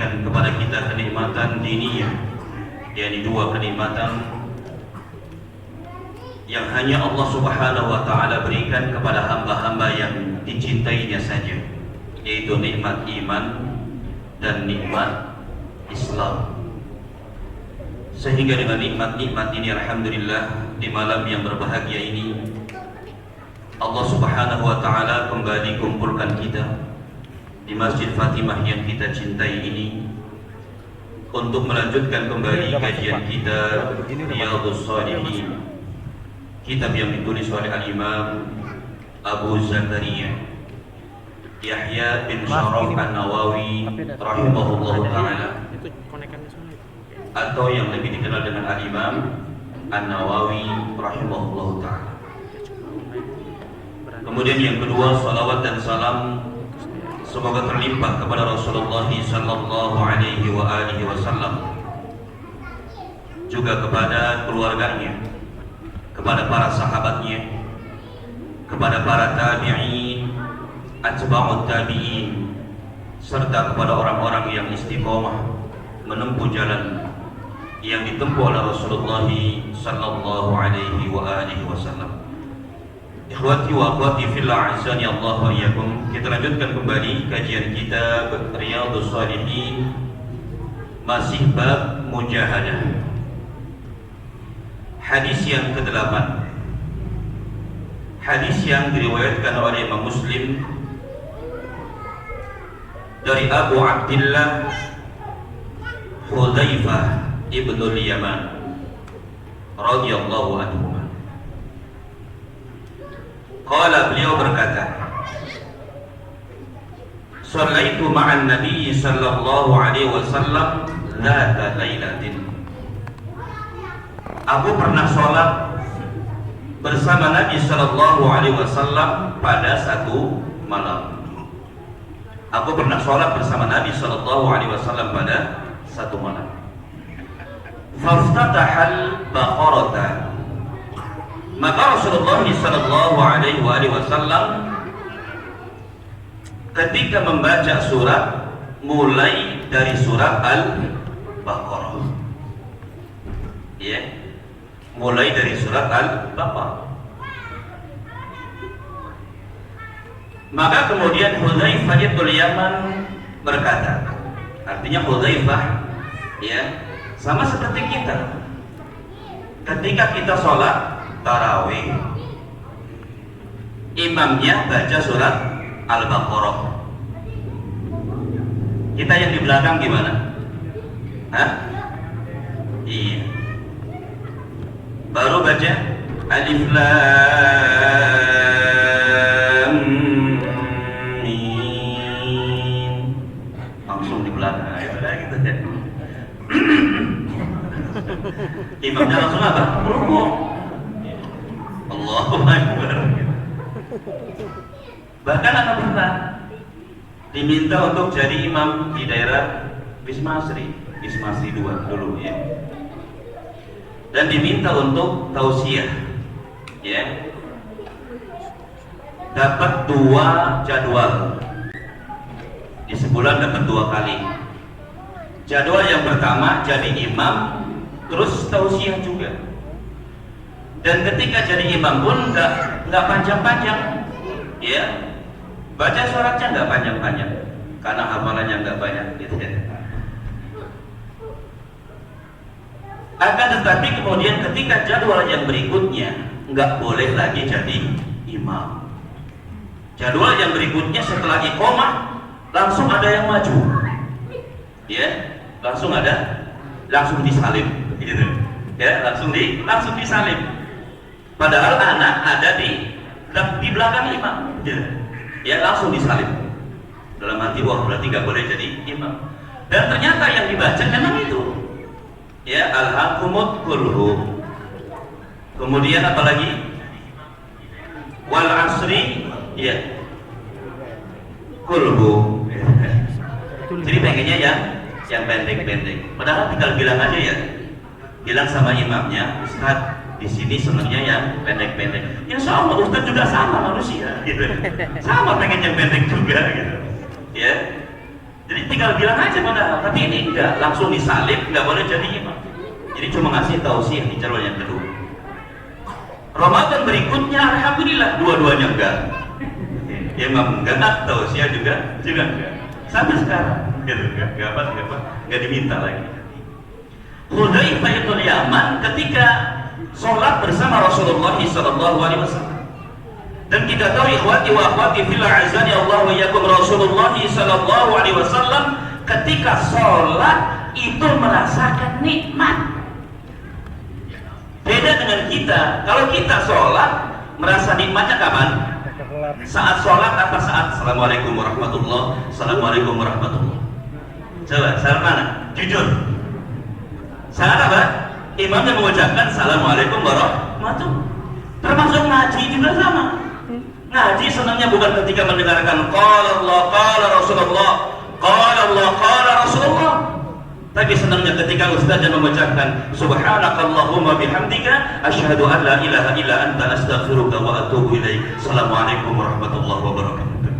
memberikan kepada kita kenikmatan diniyah, yakni dua kenikmatan yang hanya Allah Subhanahu wa Ta'ala berikan kepada hamba-hamba yang dicintainya saja, yaitu nikmat iman dan nikmat Islam. Sehingga dengan nikmat-nikmat ini, alhamdulillah, di malam yang berbahagia ini Allah Subhanahu wa Ta'ala kembali kumpulkan kita di Masjid Fatimah yang kita cintai ini untuk melanjutkan kembali kajian kita Riyadhus Shalihin, kitab yang ditulis oleh Al-Imam Abu Zakaria Yahya bin Sharaf An-Nawawi rahimahullah ta'ala, atau yang lebih dikenal dengan Al-Imam An-Nawawi rahimahullah ta'ala. Kemudian yang kedua, salawat dan salam semoga terlimpah kepada Rasulullah sallallahu alaihi wa alihi wasallam, juga kepada keluarganya, kepada para sahabatnya, kepada para tabi'in, atba'ut tabi'in, serta kepada orang-orang yang istiqomah menempuh jalan yang ditempuh oleh Rasulullah sallallahu alaihi wa alihi wasallam. Ikhwati wa akhwati fillah, azani Allah wa iyyakum. Kita lanjutkan kembali kajian kita Riyadhus Shalihin, masih bab mujahadah. Hadis yang ke-8, hadis yang diriwayatkan oleh Imam Muslim dari Abu Abdillah Hudzaifah ibnul Yaman radhiyallahu anhu. Qala, beliau berkata, Shallaitu ma'an Nabi sallallahu alaihi wasallam dzata lailatin. Aku pernah sholat bersama Nabi sallallahu alaihi wasallam pada satu malam. Aku pernah sholat bersama Nabi sallallahu alaihi wasallam pada satu malam. Faftatahal baqarata. Maka Rasulullah sallallahu alaihi wasallam ketika membaca surat mulai dari surat Al-Baqarah, ya, mulai dari surat Al-Baqarah. Maka kemudian Hudzaifah bin Yaman berkata, artinya Hudzaifah, ya, sama seperti kita ketika kita sholat tarawih, imamnya baca surat Al-Baqarah, kita yang di belakang gimana? Hah? Iya, baru baca Alif Lam Mim, langsung di belakang gitu ya. Imamnya langsung apa? Rukuk. Allahu Akbar. Bahkan anak pernah diminta untuk jadi imam di daerah Bismasri 2 dulu, ya, dan diminta untuk tausiah, ya, dapat 2 jadwal di sebulan, dapat 2 kali. Jadwal yang pertama jadi imam terus tausiah juga. Dan ketika jadi imam pun nggak panjang-panjang, ya, baca suratnya nggak panjang-panjang karena hafalannya nggak banyak, gitu ya. Akan tetapi kemudian ketika jadwal yang berikutnya nggak boleh lagi jadi imam. Jadwal yang berikutnya setelah iqomah langsung ada yang maju, ya, langsung disalib, gitu, ya, langsung disalib. Padahal anak ada di belakang imam, ya, langsung disalib. Dalam hati, wah, berarti nggak boleh jadi imam. Dan ternyata yang dibaca memang itu, ya, Alhaqumut kulhu. Kemudian apalagi? Wal asri, ya, kulhu. Jadi pengennya yang pendek-pendek. Padahal tinggal bilang aja, ya, bilang sama imamnya, Ustaz, di sini senangnya yang pendek-pendek. Insya Allah Ustaz juga sama manusia, gitu. Sama pengen yang pendek juga, gitu. Ya. Jadi tinggal bilang aja padahal, tapi ini enggak, langsung disalib, enggak boleh jadi imam. Jadi cuma ngasih tausiah di calon yang kedua. Ramadan berikutnya alhamdulillah dua-duanya enggak. Imam enggak, tausiah juga enggak. Sampai sekarang gitu, enggak diminta lagi. Hudzaifah bin Yaman ketika sholat bersama Rasulullah SAW. Dan kita tahu ikhwati wa akhwati fillah azani Allah wa iyyakum, Rasulullah SAW ketika sholat itu merasakan nikmat. Beda dengan kita, kalau kita sholat merasa nikmatnya kapan? Saat sholat apa saat Assalamualaikum warahmatullah, Assalamualaikum warahmatullah. Coba, saat mana? Jujur. Saat apa? Imamnya mengucapkan Assalamualaikum warahmatullah. Termasuk ngaji juga sama. Ngaji senangnya bukan ketika mendengarkan qala Allah, qala Rasulullah, qala Allah, qala Rasulullah. Tapi senangnya ketika ustaznya mengucapkan subhanakallahumma bihamdika asyhadu an la ilaha illa anta astaghfiruka wa atubu ilaik. Assalamualaikum warahmatullahi wabarakatuh.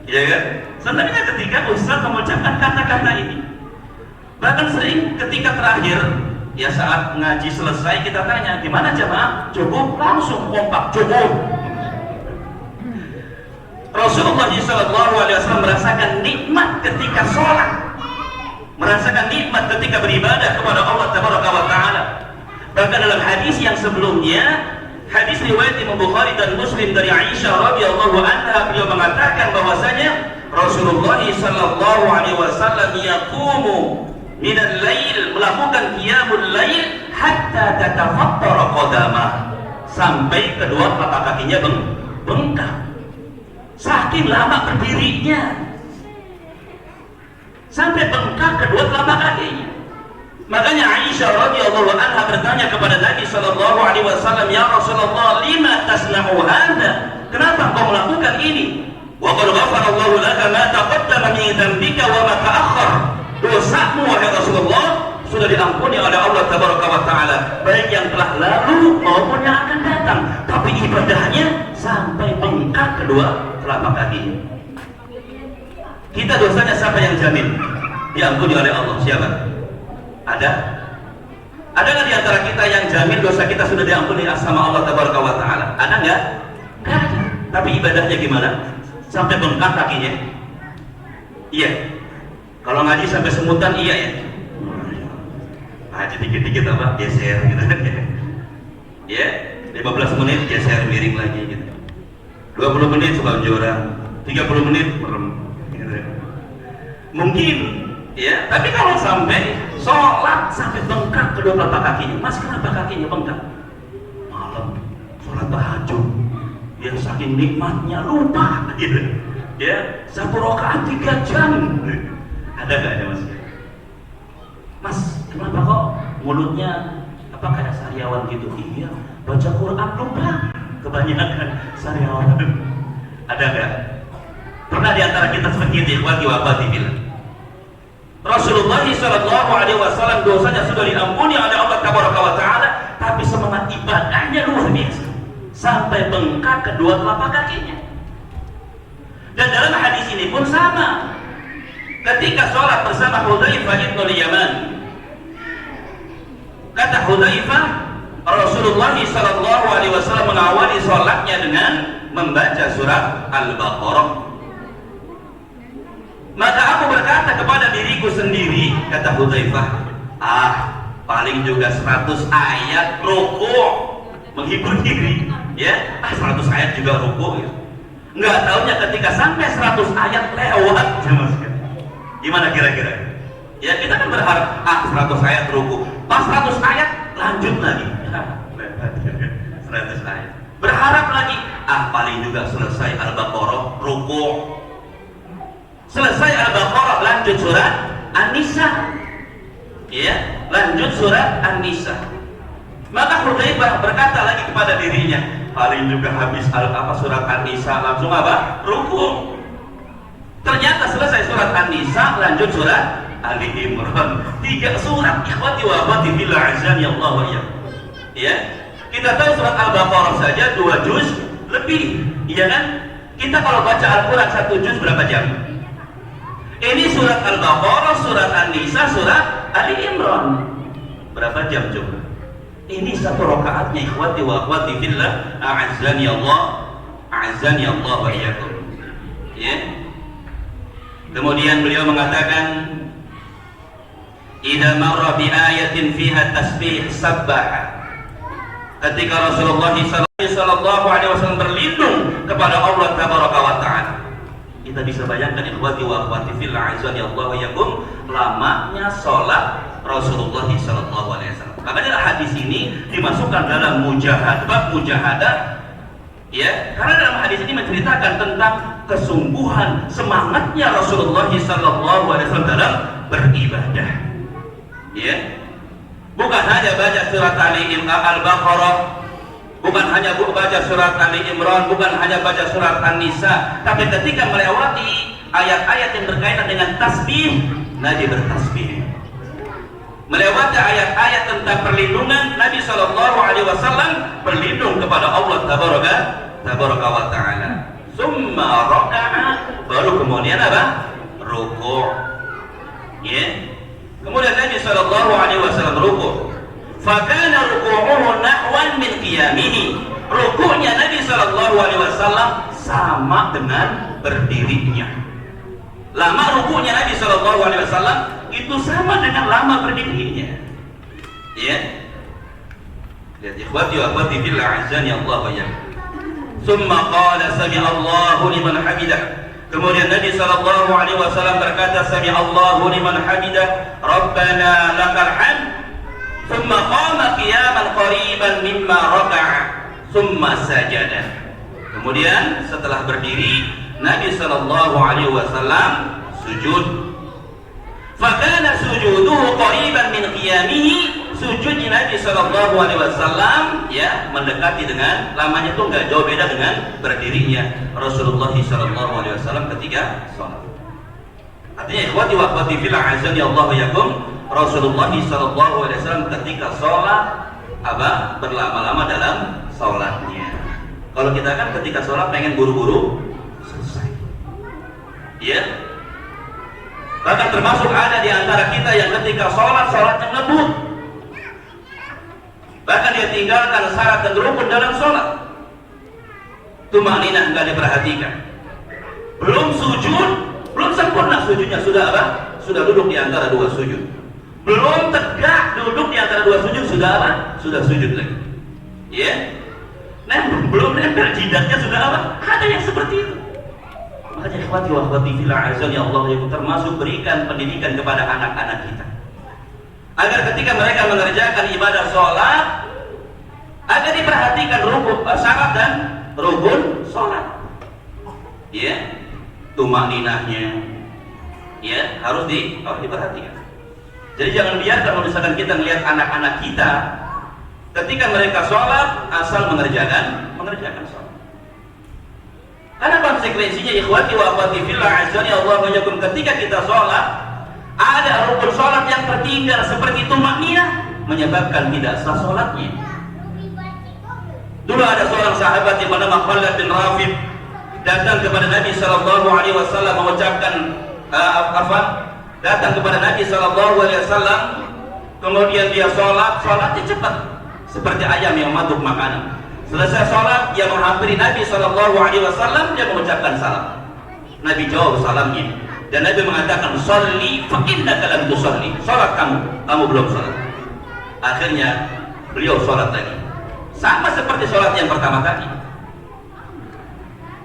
Iya kan? Senangnya ketika ustaz mengucapkan kata-kata ini. Bahkan sering ketika terakhir ya saat ngaji selesai kita tanya gimana jamaah? Cukup? Langsung kompak, cukup. Rasulullah SAW merasakan nikmat ketika sholat, merasakan nikmat ketika beribadah kepada Allah Taala. Bahkan dalam hadis yang sebelumnya, hadis riwayat Imam Bukhari dan Muslim dari Aisyah radhiyallahu anha, beliau mengatakan bahwasanya Rasulullah SAW yaqumu minal lail, melakukan qiyamul lail hatta tatafattara qadamah, sampai kedua telapak kakinya bengkak. Saking lama berdirinya sampai bengkak kedua telapak kakinya. Makanya Aisyah radhiyallahu anha bertanya kepada Nabi sallallahu alaihi wasallam, "Ya Rasulullah, lima tasna'u hadza?" Kenapa engkau melakukan ini? Wa qad ghafara Allahu laka ma taqaddama min dhanbika wa ma ta'akhkhar. Dosamu wahai Rasulullah sudah diampuni oleh Allah tabaraka wa taala, baik yang telah lalu maupun yang akan datang. Tapi ibadahnya sampai bengkak kedua telapak kakinya. Kita dosanya siapa yang jamin diampuni oleh Allah? Siapa? Ada? Ada nggak di antara kita yang jamin dosa kita sudah diampuni sama Allah tabaraka wa taala? Ada nggak? Nggak ada. Tapi ibadahnya gimana? Sampai bengkak kakinya? Iya. Kalau ngaji sampai semutan, iya ya. Ngaji dikit-dikit apa? Geser gitu kan ya. Ya, 15 menit geser miring lagi gitu. 20 menit suka joran, 30 menit merem gitu. Mungkin ya, tapi kalau sampai sholat sampai bengkak kedua telapak kakinya, Mas kenapa kakinya bengkak? Malam sholat tahajud, ya saking nikmatnya lupa gitu. Ya, 1 rakaat 3 jam. Ada nggak ya Mas? Mas, kenapa kok mulutnya apa kayak sariawan gitu? Iya, baca Quran lupa. Kebanyakan sariawan. Ada nggak? Pernah di antara kita seperti itu? Wati bilang. Rasulullah SAW dosanya sudah diampuni oleh Allah Tabaraka wa Taala, tapi semangat ibadahnya luar biasa sampai bengkak kedua telapak kakinya. Dan dalam hadis ini pun sama. Ketika sholat bersama Hudzaifah bin Yaman, kata Hudzaifah, Rasulullah SAW mengawali sholatnya dengan membaca surat Al-Baqarah. Maka aku berkata kepada diriku sendiri, kata Hudzaifah, paling juga 100 ayat ruku', menghibur diri, ya, 100 ayat juga ruku', ya. Nggak taunya ketika sampai 100 ayat lewat, gimana kira-kira? Ya kita kan berharap 100 ayat ruku', pas 100 ayat lanjut lagi, 100 ayat, berharap lagi, paling juga selesai Al-Baqarah ruku', selesai Al-Baqarah lanjut surat An-Nisa, ya, lanjut surat An-Nisa. Maka Hudzaifah berkata lagi kepada dirinya, paling juga habis surat An-Nisa langsung apa? Ruku'. Ternyata selesai surat An-Nisa lanjut surat Ali Imran. 3 surat, ikhwati wa akhwati fillah azani Allah wa iyyakum. Ya, kita tahu surat Al-Baqarah saja 2 juz lebih, iya kan? Kita kalau baca Al-Quran 1 juz berapa jam? Ini surat Al-Baqarah, surat An-Nisa, surat Ali Imran. Berapa jam coba? Ini satu rakaatnya ikhwati wa akhwati fillah, a'azzani Allah wa iyyakum. Ya. Kemudian beliau mengatakan, idza marra bi ayatin fiha tasbih sabbaha. Ketika Rasulullah sallallahu alaihi wasallam berlindung kepada Allah tabaraka wa taala. Kita bisa bayangkan ikhwati wa akhwati fillah, a'azzani Allah wa iyyakum, lamanya salat Rasulullah sallallahu alaihi wasallam. Makanya hadis ini dimasukkan dalam mujahadah, bab mujahadah, ya, karena dalam hadis ini menceritakan tentang kesungguhan semangatnya Rasulullah sallallahu alaihi wasallam dalam beribadah. Ya. Bukan hanya baca surat Al-Baqarah, bukan hanya baca surat Ali Imran, bukan hanya baca surat An-Nisa, tapi ketika melewati ayat-ayat yang berkaitan dengan tasbih, Nabi bertasbih. Melewati ayat-ayat tentang perlindungan, Nabi sallallahu alaihi wasallam berlindung kepada Allah tabaraka wa taala. Summa raka'a, baru kemudian apa? Ruku'. Ya. Kemudian Nabi sallallahu alaihi wasallam ruku'. Fa kana ruku'uhu nahwan min qiyamihi. Ruku'nya Nabi sallallahu alaihi wasallam sama dengan berdirinya. Lama ruku'nya Nabi sallallahu alaihi wasallam itu sama dengan lama berdirinya. Ya. Lihat ikhwati wa akhwati fillah, a'azzani Allah wa iyyakum. Tsumma qala sami'allahu liman hamidah. Kemudian Nabi sallallahu alaihi wasallam berkata, sami'allahu liman hamidah, Rabbana lakal hamd. Tsumma qama qiyaman qariban mimma raka'a, tsumma sajada. Kemudian setelah berdiri, Nabi sallallahu alaihi wasallam sujud. Fakana sujuduhu qariban min qiyamihi, sujudnya Nabi sallallahu alaihi wasallam ya mendekati dengan lamanya itu enggak jauh beda dengan berdirinya Rasulullah sallallahu alaihi wasallam ketika salat. Artinya ikhwati wa akhwati fillah, azani Allah wa yakum, Rasulullah sallallahu alaihi wasallam ketika salat berlama-lama dalam salatnya. Kalau kita kan ketika salat pengen buru-buru selesai. Ya. Bahkan termasuk ada di antara kita yang ketika sholatnya ngebut, bahkan dia tinggalkan syarat dan rukun dalam sholat. Tumaninah nggak diperhatikan, belum sujud, belum sempurna sujudnya, sudah apa? Sudah duduk di antara dua sujud, belum tegak duduk di antara dua sujud, sudah apa? Sudah sujud lagi. Ya, belum nempel jidatnya sudah apa? Ada yang seperti itu. Makanya ikhwati wa akhwati fillah, azza Allah, yang termasuk berikan pendidikan kepada anak-anak kita, agar ketika mereka mengerjakan ibadah sholat, agar diperhatikan rukun, syarat dan rukun sholat. Ya, tumaninahnya, ya harus diperhatikan. Jadi jangan biarkan kalau misalkan kita melihat anak-anak kita ketika mereka sholat asal mengerjakan sholat. Karena konsekuensinya ikhwati wa akhwati fillah, azani Allah wa yakum, ketika kita sholat ada rukun sholat yang tertinggal seperti tumakninah, menyebabkan tidak sah sholatnya. Dulu ada seorang sahabat yang bernama Khalid bin Rafid datang kepada Nabi sallallahu alaihi wasallam mengucapkan datang kepada Nabi sallallahu alaihi wasallam, kemudian dia sholatnya cepat seperti ayam yang matuk makanan. Selesai sholat, dia menghampiri Nabi sallallahu alaihi wasallam, dia mengucapkan salam. Nabi jawab salamnya, dan Nabi mengatakan, "Sholli fa innaka lam tusolli." Sholat kamu belum sholat. Akhirnya beliau sholat lagi, sama seperti sholat yang pertama tadi.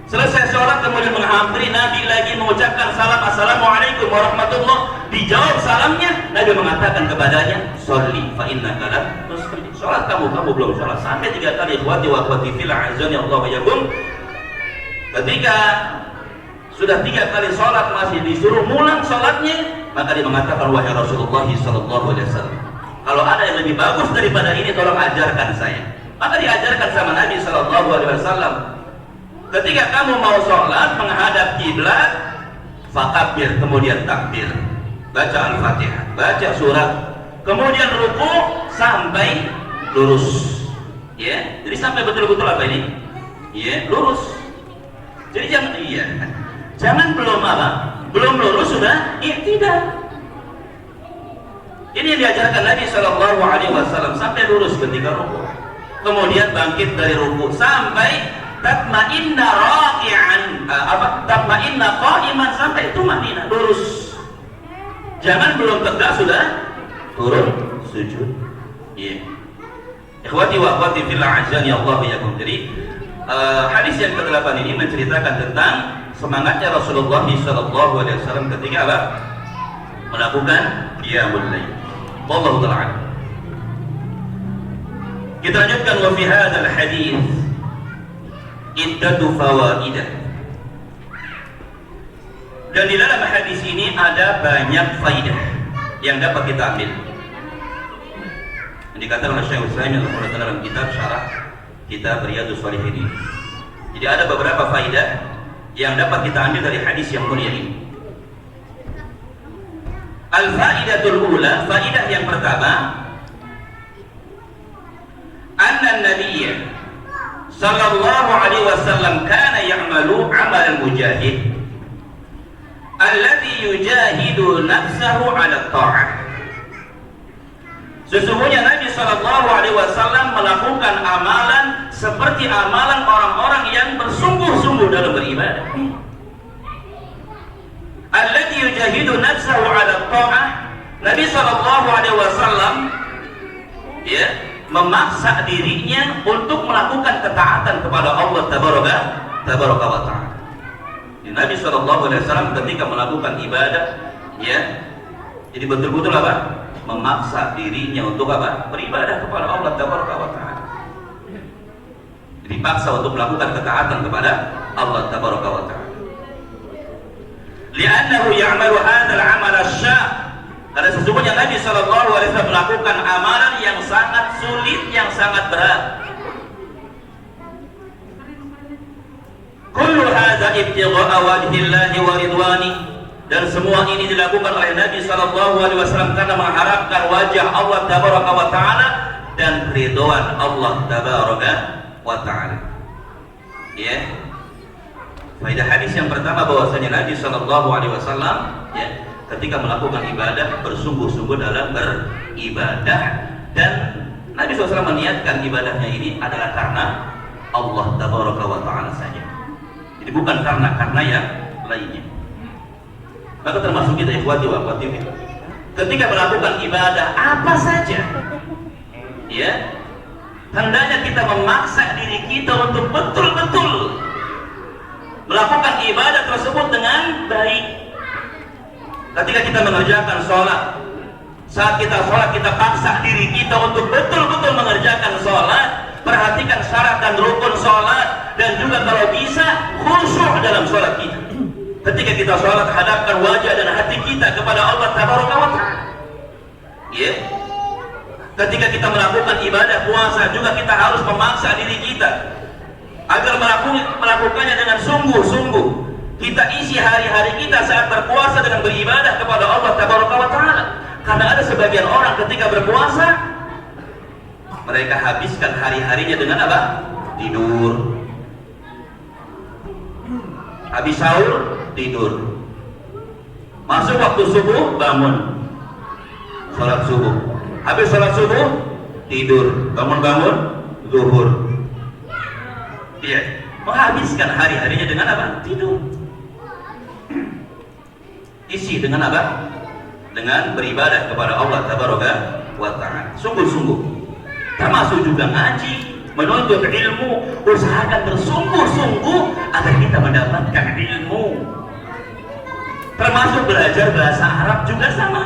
Selesai sholat, kemudian menghampiri Nabi lagi, mengucapkan salam, "Assalamualaikum warahmatullah." Dijawab salamnya, Nabi mengatakan kepadanya, "Sholli fa innaka lam tusolli." Sholat kamu belum sholat. Sampai 3 kali ikhwati wa akhwati fillah, azani Allah wa yakum. Ketika sudah 3 kali sholat masih disuruh mulang sholatnya, maka dia mengatakan, "Wahai Rasulullah sallallahu alaihi wasallam, kalau ada yang lebih bagus daripada ini, tolong ajarkan saya." Maka diajarkan sama Nabi sallallahu alaihi wasallam, ketika kamu mau sholat menghadap kiblat, fakabbir, kemudian takbir, baca Al-Fatihah, baca surat, kemudian ruku sampai lurus. Ya, jadi sampai betul-betul apa ini? Ya, lurus. Jadi jangan belum belum lurus sudah i'tidal. Ini yang diajarkan Nabi Shallallahu Alaihi Wasallam sampai lurus ketika rukuk, kemudian bangkit dari rukuk sampai tatma'inna raki'an, tatma'inna qa'iman, sampai tumanina lurus. Jangan belum tegak sudah turun sujud. Iya. Ikhwati wa akhwati fillah azani Allah wa iyyakum. Jadi hadis yang ke-8 ini menceritakan tentang semangatnya Rasulullah sallallahu alaihi wasallam ketika apa? Melakukan qiyamul lail. Wallahu ta'ala. Kita lanjutkan, wa fi hadzal hadis iddatu fawaidah. Dan di dalam hadis ini ada banyak faidah yang dapat kita ambil. Yang dikatakan oleh Syekh Utsaimin dalam kitab syarah kitab Riyadhus Shalihin ini. Jadi ada beberapa faidah yang dapat kita ambil dari hadis yang mulia ini. Al-faidatul ula, faidah yang pertama, anna an-nabiy sallallahu alaihi wasallam kana ya'malu 'amal al-mujahid alladhi yujahidu nafsahu 'ala at-ta'ah. Sesungguhnya Nabi sallallahu alaihi wasallam melakukan amalan seperti amalan orang-orang yang bersungguh-sungguh dalam beribadah. Alladhi yujahidu nafsahu 'ala at-ta'ah. Nabi sallallahu alaihi wasallam memaksa dirinya untuk melakukan ketaatan kepada Allah tabaraka wa ta'ala. Nabi sallallahu alaihi wasallam ketika melakukan ibadah, jadi betul-betul apa? Memaksa dirinya untuk apa? Beribadah kepada Allah tabaraka wa ta'ala. Dipaksa untuk melakukan ketaatan kepada Allah tabaraka wa ta'ala. Li'annahu ya'malu hadzal 'amal asy-syaq. Karena sesungguhnya Nabi sallallahu alaihi wasallam melakukan amalan yang sangat sulit, yang sangat berat. Kullu hadza ibtigha'a wajhillahi wa ridwani. Dan semua ini dilakukan oleh Nabi sallallahu alaihi wasallam karena mengharapkan wajah Allah tabaraka wa taala dan ridwan Allah tabaraka wa taala. Faedah hadis yang pertama bahwasanya Nabi sallallahu alaihi wasallam ketika melakukan ibadah bersungguh-sungguh dalam beribadah, dan Nabi SAW meniatkan ibadahnya ini adalah karena Allah tabaraka wa taala saja. Jadi bukan karena yang lainnya. Maka termasuk kita ikhwati wa akhwati, ketika melakukan ibadah apa saja, hendaknya kita memaksa diri kita untuk betul-betul melakukan ibadah tersebut dengan baik. Ketika kita mengerjakan sholat, saat kita sholat kita paksa diri kita untuk betul-betul mengerjakan sholat, perhatikan syarat dan rukun sholat, dan juga kalau bisa khusyuk dalam sholat kita. Ketika kita sholat, hadapkan wajah dan hati kita kepada Allah tabaraka wa ta'ala. Ketika kita melakukan ibadah puasa juga kita harus memaksa diri kita agar melakukannya dengan sungguh-sungguh. Kita isi hari-hari kita saat berpuasa dengan beribadah kepada Allah tabaraka wa ta'ala. Karena ada sebagian orang ketika berpuasa mereka habiskan hari-harinya dengan apa? Tidur. Habis sahur, tidur. Masuk waktu subuh, bangun sholat subuh. Habis sholat subuh, tidur. Bangun-bangun, zuhur. Menghabiskan hari-harinya dengan apa? Tidur. Isi dengan apa? Dengan beribadah kepada Allah tabaraka wa ta'ala. Sungguh-sungguh. Termasuk juga ngaji, menuntut ilmu, usahakan bersungguh-sungguh agar kita mendapatkan ilmu. Termasuk belajar bahasa Arab juga sama.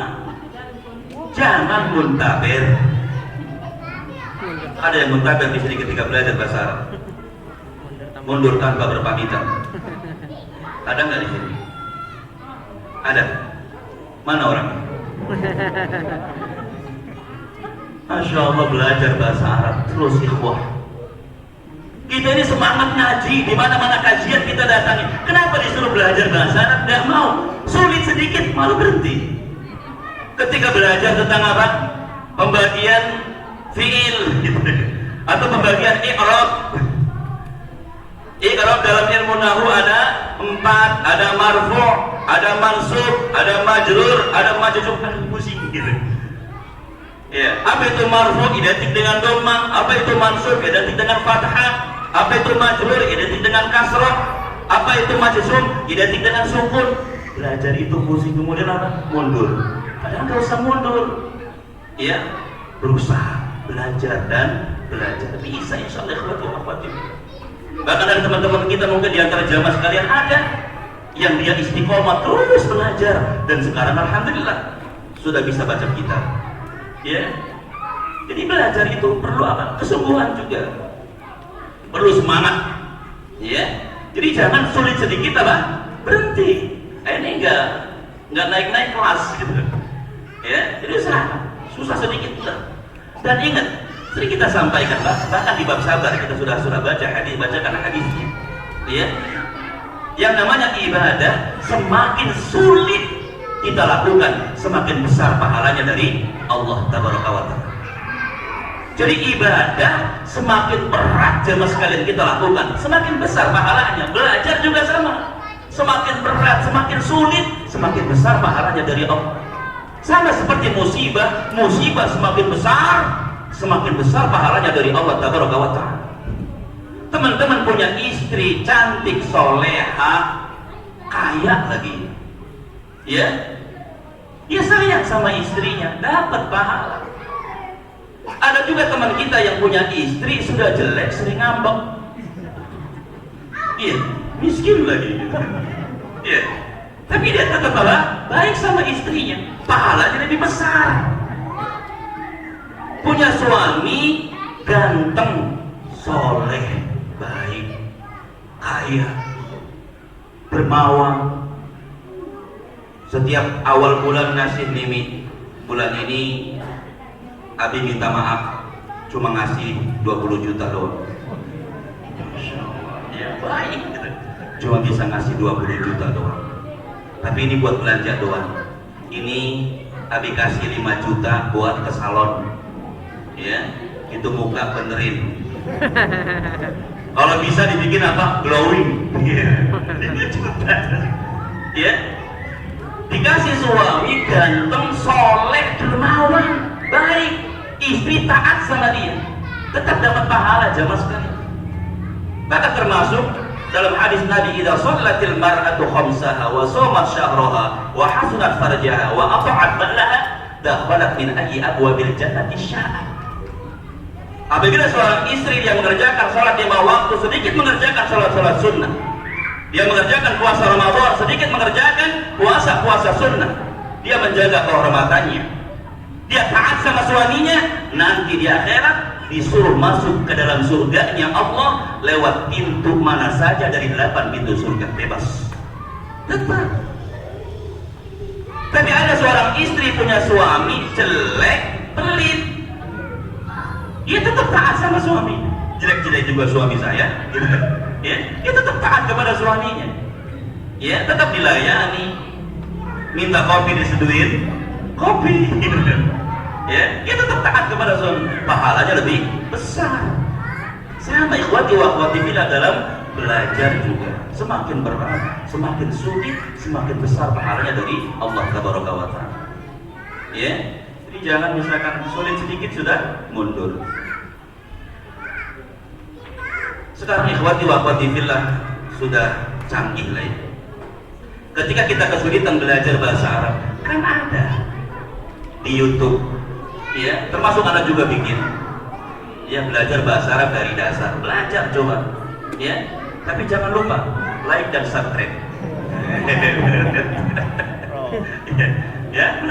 Jangan muntaber. Ada yang muntaber di sini ketika belajar bahasa Arab. Mundur tanpa berpamitan. Ada nggak di sini? Ada. Mana orang? Masya Allah, belajar bahasa Arab terus ikhwah. Kita ini semangat ngaji, di mana-mana kajian kita datangi. Kenapa disuruh belajar bahasa Arab? Nggak mau. Sulit sedikit malu berhenti. Ketika belajar tentang apa? Pembagian fiil gitu. Atau pembagian i'rab. Kalau dalam ilmu nahwu ada 4, ada marfu, ada mansub, ada majrur, ada majzum, kan pusing gitu. Ya, apa itu marfu identik dengan dhamma, apa itu mansub identik dengan fathah, apa itu majrur identik dengan kasrah, apa itu majzum identik dengan sukun. Belajar itu pusing, kemudian apa? Mundur. Padahal nggak usah mundur. Ya, berusaha belajar dan belajar. Bisa insyaallah ikhwati. Bahkan dari teman-teman kita mungkin di antara jamaah sekalian ada yang dia istiqomah terus belajar dan sekarang alhamdulillah sudah bisa baca kitab. Ya. Jadi belajar itu perlu apa? Kesungguhan juga. Perlu semangat. Ya. Jadi jangan sulit sedikit apa? Berhenti. Ini enggak naik-naik kelas gitu. Ya. Jadi susah sedikit udah. Dan ingat, sering kita sampaikan bahkan di bab sabar kita sudah bacakan hadisnya. Ya. Yang namanya ibadah semakin sulit kita lakukan, semakin besar pahalanya dari Allah Tabaraka wa Ta'ala. Jadi ibadah semakin berat jemaah sekalian kita lakukan, semakin besar pahalanya. Belajar juga sama. Semakin berat, semakin sulit, semakin besar pahalanya dari Allah. Sama seperti musibah semakin besar pahalanya dari Allah Tabaraka wa Ta'ala. Teman-teman punya istri cantik, soleha, kaya lagi, ya, dia sayang sama istrinya, dapat pahala. Ada juga teman kita yang punya istri sudah jelek, sering ngambek, iya, miskin lagi, iya, tapi dia tetap baik sama istrinya, pahalanya lebih besar. Punya suami ganteng, soleh, baik, kaya, dermawan. Setiap awal bulan ngasih limit, bulan ini Abi minta maaf cuma ngasih 20 juta doang. Masya Allah, ya baik gitu. Cuma bisa ngasih 20 juta doang, tapi ini buat belanja doang. Ini Abi kasih 5 juta buat ke salon, ya, itu muka benerin. Kalau bisa dibikin apa? Glowing. Ya. Dikasih suami ganteng, soleh, dermawan, baik, istri taat sama dia, tetap dapat pahala jamaah sekalian. Maka termasuk dalam hadis Nabi, idza shallatil mar'atu khamsaha wa shamat syahraha wa hasunat farjaha wa ata'at ba'laha dakhalat min ayyi abwabil jannati sya'at. Apabila seorang istri yang mengerjakan sholat 5 waktu, sedikit mengerjakan sholat sunnah, dia mengerjakan puasa Ramadan, sedikit mengerjakan puasa sunnah, dia menjaga kehormatannya, dia taat sama suaminya, nanti di akhirat disuruh masuk ke dalam surganya Allah lewat pintu mana saja dari 8 pintu surga, bebas. Tetap. Tapi ada seorang istri punya suami jelek, pelit, dia tetap taat sama suami. Jelek-jelek juga suami saya, gitu kan? Ya, dia tetap taat kepada suaminya. Ya, tetap dilayani. Minta kopi diseduhin, kopi, gitu kan? Ya, dia tetap taat kepada suami. Pahalanya lebih besar. Sama ikhwati wa akhwati fillah dalam belajar juga. Semakin berat, semakin sulit, semakin besar pahalanya dari Allah Tabaraka wa Ta'ala. Ya. Jadi jangan misalkan sulit sedikit sudah mundur. Sekarang ikhwati wa akhwati fillah sudah canggih lah ya. Ketika kita kesulitan belajar bahasa Arab, kan ada di YouTube, ya, termasuk anak juga bikin, ya, belajar bahasa Arab dari dasar, belajar coba, ya, tapi jangan lupa like dan subscribe. Ya,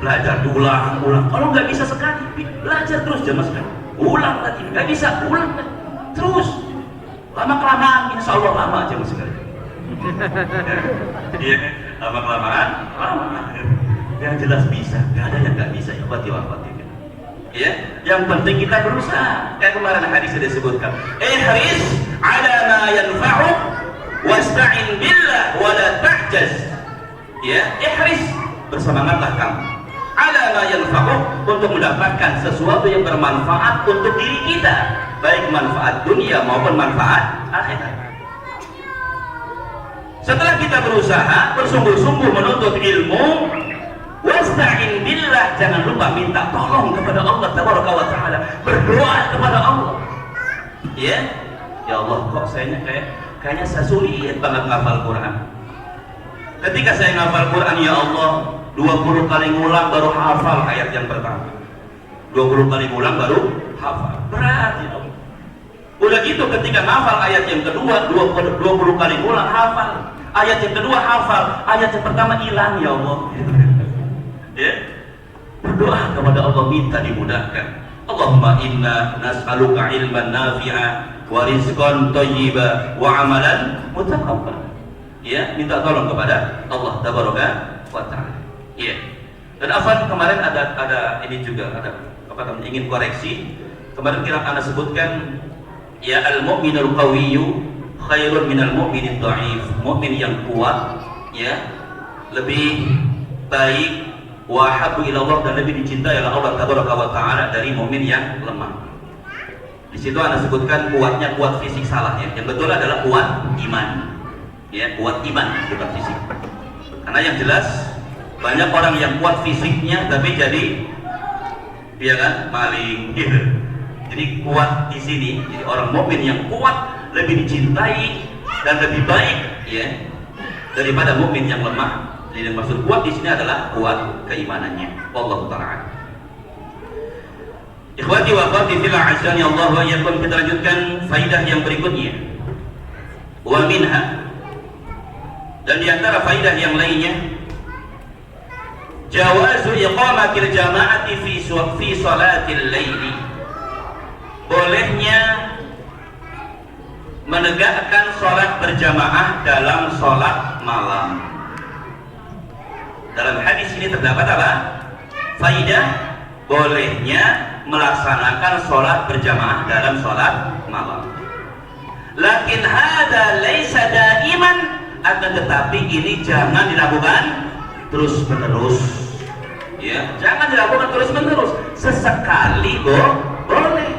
belajar diulang. Kalau nggak bisa sekali, belajar terus jamaah sekali. Ulang lagi, nggak bisa, ulang lagi. Terus, lama kelamaan, insya Allah lama jamaah sekali. Ya, lama kelamaan, lama. Yang jelas bisa, nggak ada yang nggak bisa ya, ya. Yang penting kita berusaha. Kayak kemarin hadis sudah disebutkan. Ihris ala ma yanfa'uk wasta'in billah wa la ta'jaz. Ya, ihris, bersemangatlah kamu ala ma yanfa'uh, untuk mendapatkan sesuatu yang bermanfaat untuk diri kita, baik manfaat dunia maupun manfaat akhirat. Setelah kita berusaha bersungguh-sungguh menuntut ilmu, wasta'in billah, jangan lupa minta tolong kepada Allah tabaraka wa taala, berdoa kepada Allah. Ya Allah, kok kayaknya saya sulit banget ngafal Quran. Ketika saya ngafal Quran, ya Allah, 20 kali ngulang baru hafal ayat yang pertama, 20 kali ngulang baru hafal, berat ya Allah. Udah gitu ketika ngafal ayat yang kedua, 20 kali ngulang hafal, ayat yang kedua hafal, ayat yang pertama hilang ya Allah. Ya, berdoa kepada Allah, minta dimudahkan. Allahumma inna nas'aluka ilman nafi'a wa rizqan thayyiba wa amalan mutaqabbal. Ya, minta tolong kepada Allah tabaraka wa taala. Ya. Dan afan kemarin ada ini juga ada apa namanya, ingin koreksi. Kemarin kira Anda sebutkan ya, al-mu'minul qawiyyu khairun minal mu'minid dha'if. Mukmin yang kuat ya lebih baik, wa habbu ila Allah, dan lebih dicintai oleh Allah tabaraka wa taala dari mukmin yang lemah. Di situ Anda sebutkan kuatnya kuat fisik, salah ya. Yang betul adalah kuat iman. Ya, kuat iman bukan fisik. Karena yang jelas banyak orang yang kuat fisiknya tapi jadi ya kan maling gitu. Jadi kuat di sini, jadi orang mukmin yang kuat lebih dicintai dan lebih baik ya daripada mukmin yang lemah. Jadi yang maksud kuat di sini adalah kuat keimanannya. Wallahu ta'ala. Ikhwati wa akhwati fillah, azani Allah wa iyyakum. Kita lanjutkan faidah yang berikutnya. Wa minha, dan di antara faidah yang lainnya, jawazu iqamatil jama'ati fi salatil laili. Bolehnya menegakkan sholat berjamaah dalam sholat malam. Dalam hadis ini terdapat apa? Faidah bolehnya melaksanakan sholat berjamaah dalam sholat malam. Lakin hada laisa daiman, akan tetapi ini jangan dilakukan terus menerus. Ya, jangan dilakukan terus menerus. Sesekali boleh.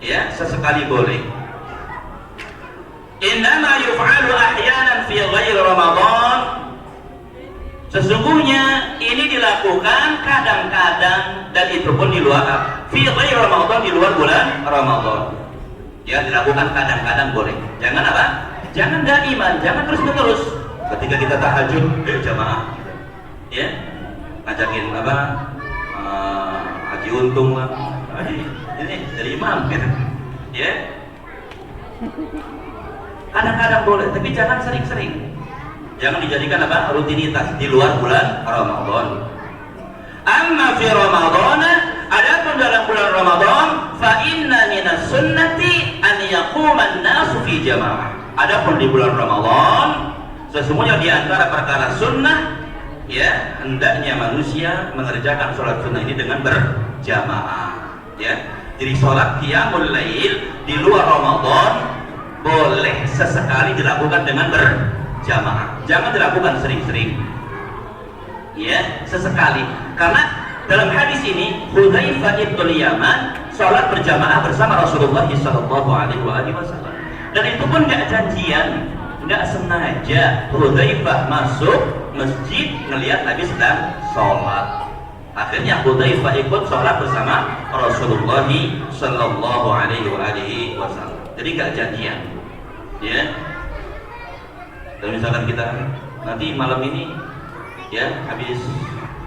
Ya, sesekali boleh. Innama yuf'alu ahyanan fi ghairi Ramadan. Sesungguhnya ini dilakukan kadang-kadang, dan itu pun di luar fi ghairi Ramadan, di luar bulan Ramadan. Ya, dilakukan kadang-kadang boleh. Jangan apa? Jangan daiman, jangan terus-menerus. Ketika kita tahajud jamaah, ya, ngajakin apa? Haji Untung lah, haji ini dari imam gitu. Ya. Kadang-kadang boleh, tapi jangan sering-sering. Jangan dijadikan apa? Rutinitas di luar bulan Ramadan. Amma fi Ramadan, adapun dalam bulan Ramadan, fa inna minas sunnati an yaquma an-nasu fi jamaah. Adapun di bulan Ramadan, sesungguhnya di antara perkara sunnah, ya, hendaknya manusia mengerjakan sholat sunnah ini dengan berjamaah. Ya, jadi sholat qiyamul lail di luar Ramadan boleh sesekali dilakukan dengan berjamaah. Jangan dilakukan sering-sering. Ya, sesekali. Karena dalam hadis ini Hudzaifah bin Yaman sholat berjamaah bersama Rasulullah SAW. Dan itu pun nggak janjian, nggak sengaja. Hudzaifah masuk masjid ngelihat Nabi sedang sholat. Akhirnya Hudzaifah ikut sholat bersama Rasulullah SAW. Jadi nggak janjian. Ya. Dan misalkan kita nanti malam ini, ya, habis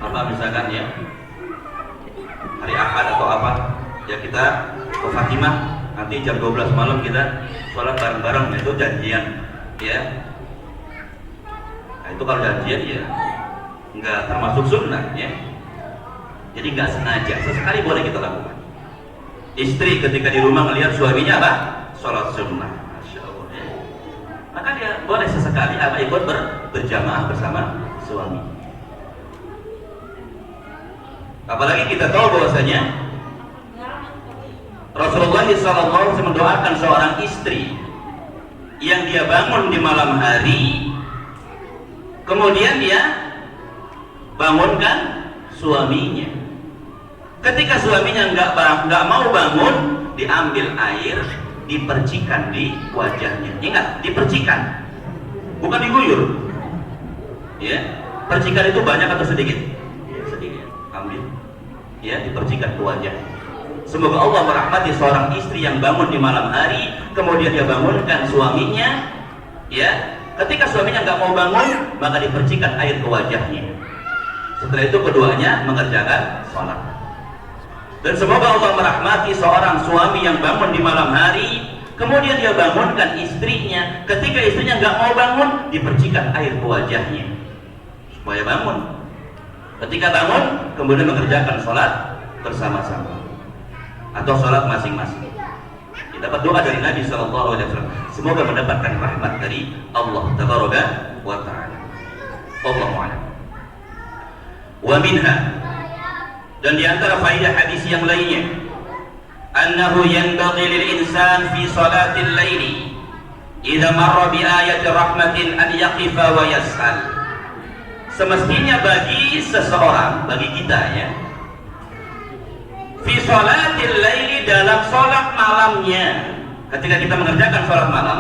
apa misalkan ya hari Ahad atau apa, ya kita ke Fatimah. Nanti jam 12 malam kita sholat bareng-bareng, itu janjian, ya. Nah, itu kalau janjian ya nggak termasuk sunnah, ya. Jadi nggak sengaja, sesekali boleh kita lakukan. Istri ketika di rumah melihat suaminya apa? Sholat sunnah, Masya Allah, ya. Maka dia boleh sesekali apa ikut berjamaah bersama suami. Apalagi kita tahu bahwasanya Rasulullah SAW mendoakan seorang istri yang dia bangun di malam hari, kemudian dia bangunkan suaminya. Ketika suaminya nggak mau bangun, diambil air, dipercikan di wajahnya. Ingat, dipercikan, bukan diguyur. Ya, percikan itu banyak atau sedikit? Sedikit. Ambil, ya, dipercikan ke wajah. Semoga Allah merahmati seorang istri yang bangun di malam hari, kemudian dia bangunkan suaminya. Ya, ketika suaminya nggak mau bangun, maka dipercikan air ke wajahnya. Setelah itu keduanya mengerjakan sholat. Dan semoga Allah merahmati seorang suami yang bangun di malam hari, kemudian dia bangunkan istrinya. Ketika istrinya nggak mau bangun, dipercikan air ke wajahnya supaya bangun. Ketika bangun, kemudian mengerjakan sholat bersama-sama atau sholat masing-masing. Kita berdoa dari Nabi SAW, semoga mendapatkan rahmat dari Allah Tabaraka wa Ta'ala. Allahu a'lam. Wa minha, dan di antara faedah hadis yang lainnya, annahu yanbaghi lil insan fi salatil laili idza marra bi ayati rahmatin an yaqifa wa yas'al. Semestinya bagi seseorang, bagi kita ya, fi salatil laili, dalam salat malamnya, ketika kita mengerjakan salat malam,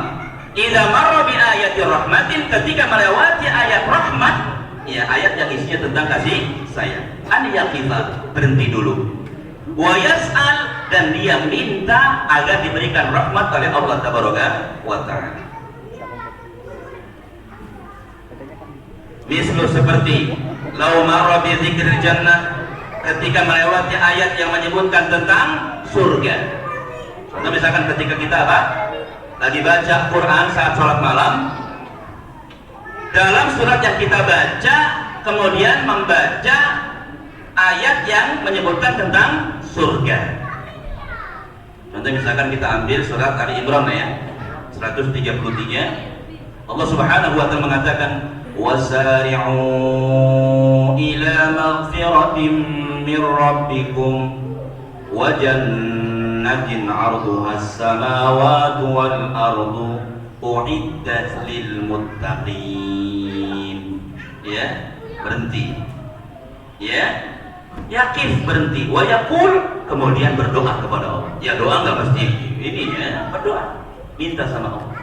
idza marra bi ayati rahmatin, ketika melewati ayat rahmat, ya, ayat yang isinya tentang kasih sayang, an yaqifa, berhenti dulu, wa yas'al, dan dia minta agar diberikan rahmat oleh Allah Tabaraka wa Ta'ala. Mislu seperti lau marra bi dzikril jannah, ketika melewati ayat yang menyebutkan tentang surga. Contoh misalkan ketika kita apa? Lagi baca Quran saat sholat malam, dalam surat yang kita baca kemudian membaca ayat yang menyebutkan tentang surga. Contoh misalkan kita ambil surat Ali Imran ya, 133. Allah Subhanahu wa taala mengatakan, wasari'u ila maghfiratin min rabbikum wa jannatin 'arduha as-samawati wal ardu u'iddat lil muttaqin. Ya, berhenti. Ya, yakif, berhenti. Wa yaqul, kemudian berdoa kepada Allah. Ya, doa enggak mesti ini ya, berdoa, minta sama Allah.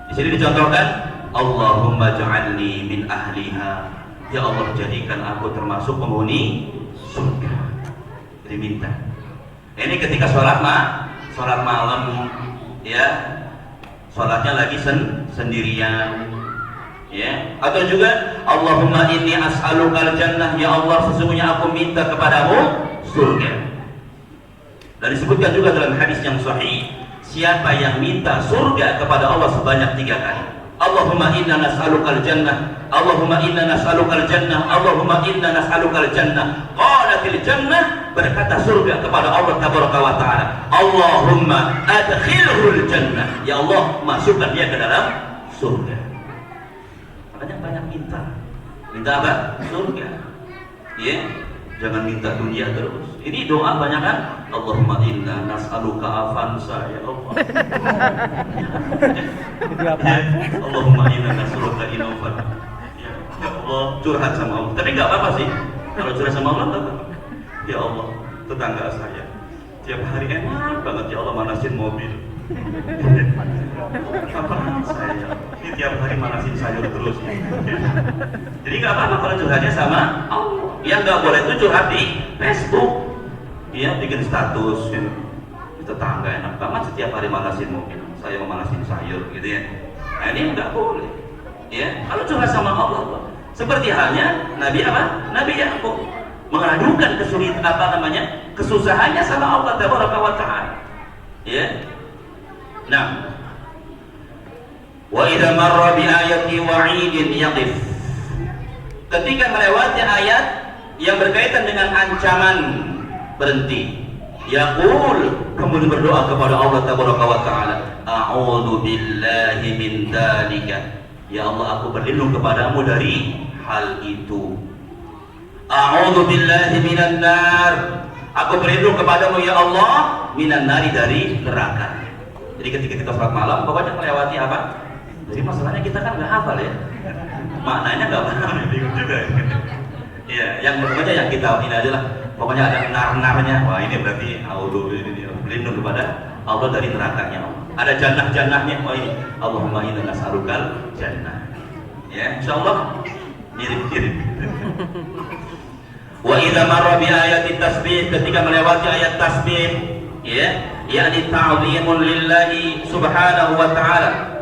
Di sini dicontohkan, Allahumma ja'alni min ahliha, ya Allah jadikan aku termasuk penghuni surga. Jadi minta. Ini ketika sholat malam ya, sholatnya lagi sendirian ya. Atau juga Allahumma inni as'alukal jannah, ya Allah sesungguhnya aku minta kepadamu surga. Dan disebutkan juga dalam hadis yang sahih, siapa yang minta surga kepada Allah sebanyak 3 kali, Allahumma inna nas'alukal jannah, Allahumma inna nas'alukal jannah, Allahumma inna nas'alukal jannah, qalatil jannah, berkata surga kepada Allah Tabaraka wa Ta'ala, Allahumma adkhilhul jannah, ya Allah masukkan dia ke dalam surga. Makanya banyak minta apa? Surga ya, jangan minta dunia terus. Ini doa banyak kan, Allahumma inna nas'aluka afansa, ya Allah ya, Allahumma inna nas'aluka inofan, ya Allah, curhat sama Allah. Tapi nggak apa-apa sih kalau curhat sama Allah, nggak apa-apa. Ya Allah, tetangga saya tiap hari enak banget, ya Allah manasin mobil. Apaan saya ini tiap hari manasin sayur terus ya. Jadi nggak apa-apa kalau curhatnya sama Allah. Yang nggak boleh itu curhat di Facebook, dia bikin status ya, tetangga enak banget setiap hari manasin mobil, saya mau manasin sayur gitu ya. Nah ini nggak boleh ya. Kalau curhat sama Allah, seperti halnya Nabi apa? Nabi Yakub mengadukan kesusahannya sama Allah Tabaraka wa Ta'ala ya. Nah, wa idza marra bi ayati wa'idin yaqif, ketika melewati ayat yang berkaitan dengan ancaman, berhenti. Yaqul, kemudian berdoa kepada Allah Tabaraka wa Ta'ala, a'udzu billahi min dzalika, ya Allah aku berlindung kepadamu dari hal itu. A'udzu billahi minan nar, aku berlindung kepadamu ya Allah minan nari, dari neraka. Jadi ketika kita sholat malam pokoknya melewati apa? Jadi masalahnya kita kan nggak hafal ya, maknanya nggak paham, bingung juga ya. Iya, yang pokoknya yang kita ini aja lah. Pokoknya ada nar-narnya. Wah, ini berarti Allah ini berlindung kepada Allah dari nerakanya Allah. Ada jannah-jannahnya. Wah, ini Allahumma inna nas'alukal jannah. Ya, insyaallah mirip-mirip. Wa idza marra bi ayati tasbih, ketika melewati ayat tasbih, ya, yakni ta'zimun lillahi subhanahu wa ta'ala.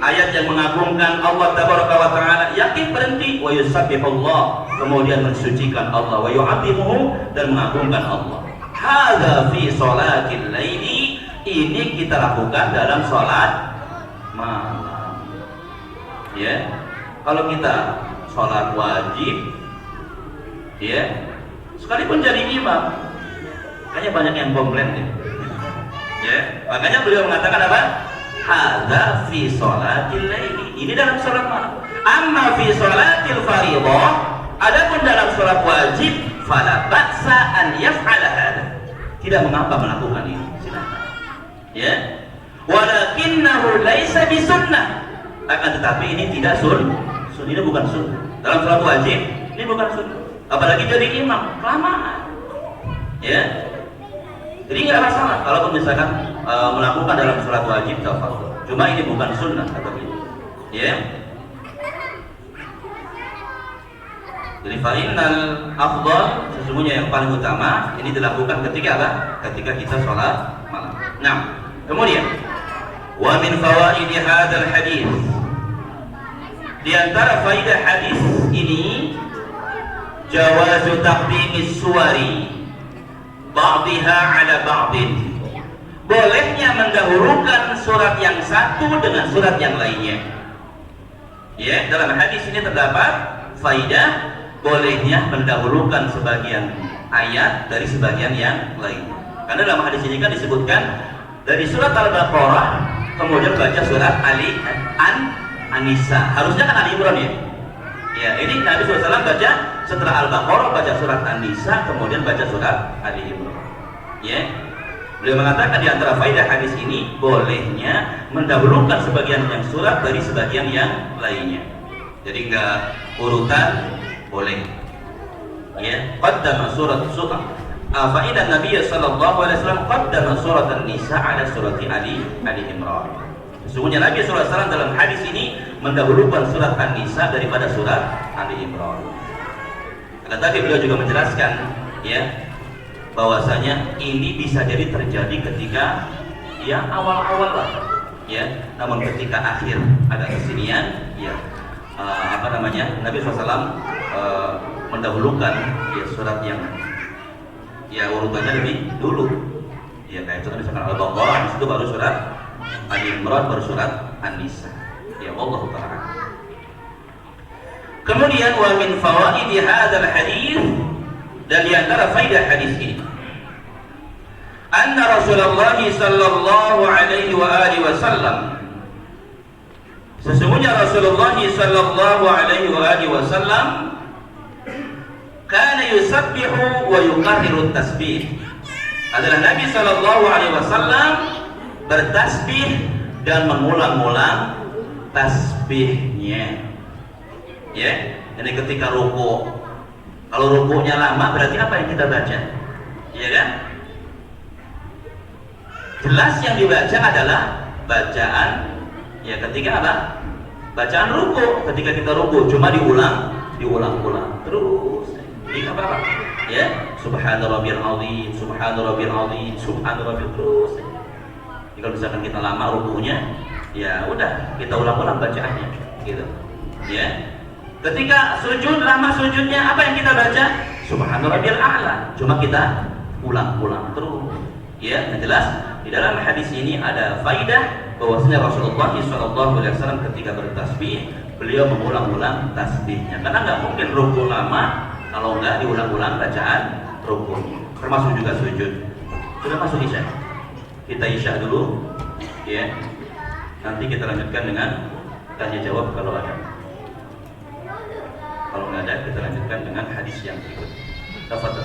Ayat yang mengagungkan Allah tabaraka wa ta'ala, yakin berhenti wa yusabbihullah, kemudian mensucikan Allah, wa yu'azzimuhu, dan mengagungkan Allah. Hadza fi sholatil laili, ini kita lakukan dalam sholat malam. Ya, kalau kita sholat wajib, ya, sekalipun jadi imam, kayaknya banyak yang komplain ya. Ya, makanya beliau mengatakan apa? Hadza fi sholatil laili, ini dalam sholat malam. Amma fi sholatil fardhah, adapun dalam sholat wajib, fala ba'sa an yaf'ala hadza, tidak mengapa melakukan ini, silakan. Ya, walakinnahu laisa bisunnah, akan tetapi ini tidak sunnah. Ini bukan sunnah. Dalam sholat wajib ini bukan sunnah, apalagi jadi imam kelamaan. Ya, jadi nggak masalah kalau misalkan melakukan dalam sholat wajib tafadhol. Cuma ini bukan sunnah kata beliau. Ya. Jadi fa'innal afdal, sesungguhnya yang paling utama ini dilakukan ketika apa? Ketika kita sholat malam. Nah, kemudian wa min fawaidi hadzal hadis, di antara faidah hadis ini, jawazu taqdimis suwari ba'dihha ala ba'din, bolehnya mendahulukan surat yang satu dengan surat yang lainnya. Ya, dalam hadis ini terdapat faidah bolehnya mendahulukan sebagian ayat dari sebagian yang lain. Karena dalam hadis ini kan disebutkan dari surat Al-Baqarah kemudian baca surat An-Nisa. Harusnya kan Ali Imran ya. Ya, ini Nabi SAW baca setelah Al-Baqarah baca surat An-Nisa kemudian baca surat Ali Imran. Ya. Beliau mengatakan di antara faidah hadis ini bolehnya mendahulukan sebagian yang surat dari sebagian yang lainnya. Jadi enggak urutan, boleh. Ya, qaddama surat faidah Nabi sallallahu alaihi wasallam qaddama surat An-Nisa ala surat Ali Imran. Sesungguhnya Nabi sallallahu alaihi wasallam dalam hadis ini mendahulukan surat An-Nisa daripada surat Ali Imran. Tetapi beliau juga menjelaskan, ya, bahwasanya ini bisa jadi terjadi ketika yang awal-awal lah, ya. Namun ketika akhir agak kesinian, ya, Nabi SAW mendahulukan ya surat yang ya urutannya lebih dulu, ya kayak contoh misalkan Al-Baqarah, itu baru surat Ali Imran, baru surat An-Nisa. Ya Allah Ta'ala. Kemudian wa min fawaidi hadzal hadis, dan di antara faidah hadis ini, anna Rasulullah sallallahu alaihi wa alihi wasallam, sesungguhnya Rasulullah sallallahu alaihi wa alihi wasallam kana yusabbihu wa yukarriru tasbih, adalah Nabi sallallahu alaihi wasallam bertasbih dan mengulang-ulang tasbihnya. Ya, ini ketika ruku. Kalau rukunya lama berarti apa yang kita baca? Iya kan? Jelas yang dibaca adalah bacaan, ya ketika apa? Bacaan ruku. Ketika kita ruku cuma diulang-ulang terus. Jadi apa? Ya, subhana rabbiyal azim, subhana rabbiyal azim, subhana rabbiyal terus. Jadi kalau misalkan kita lama rukunya, ya udah kita ulang-ulang bacaannya, gitu. Ya. Ketika sujud, lama sujudnya, apa yang kita baca? Subhana rabbiyal a'la. Cuma kita ulang-ulang terus. Ya, yang jelas di dalam hadis ini ada faidah bahwasanya Rasulullah SAW ketika bertasbih, beliau mengulang-ulang tasbihnya. Karena nggak mungkin ruku lama kalau nggak diulang-ulang bacaan rukunya. Termasuk juga sujud. Sudah masuk isya. Kita isya dulu, ya. Nanti kita lanjutkan dengan tanya jawab kalau ada. Kalau nggak ada, kita lanjutkan dengan hadis yang berikut. Tafadhol.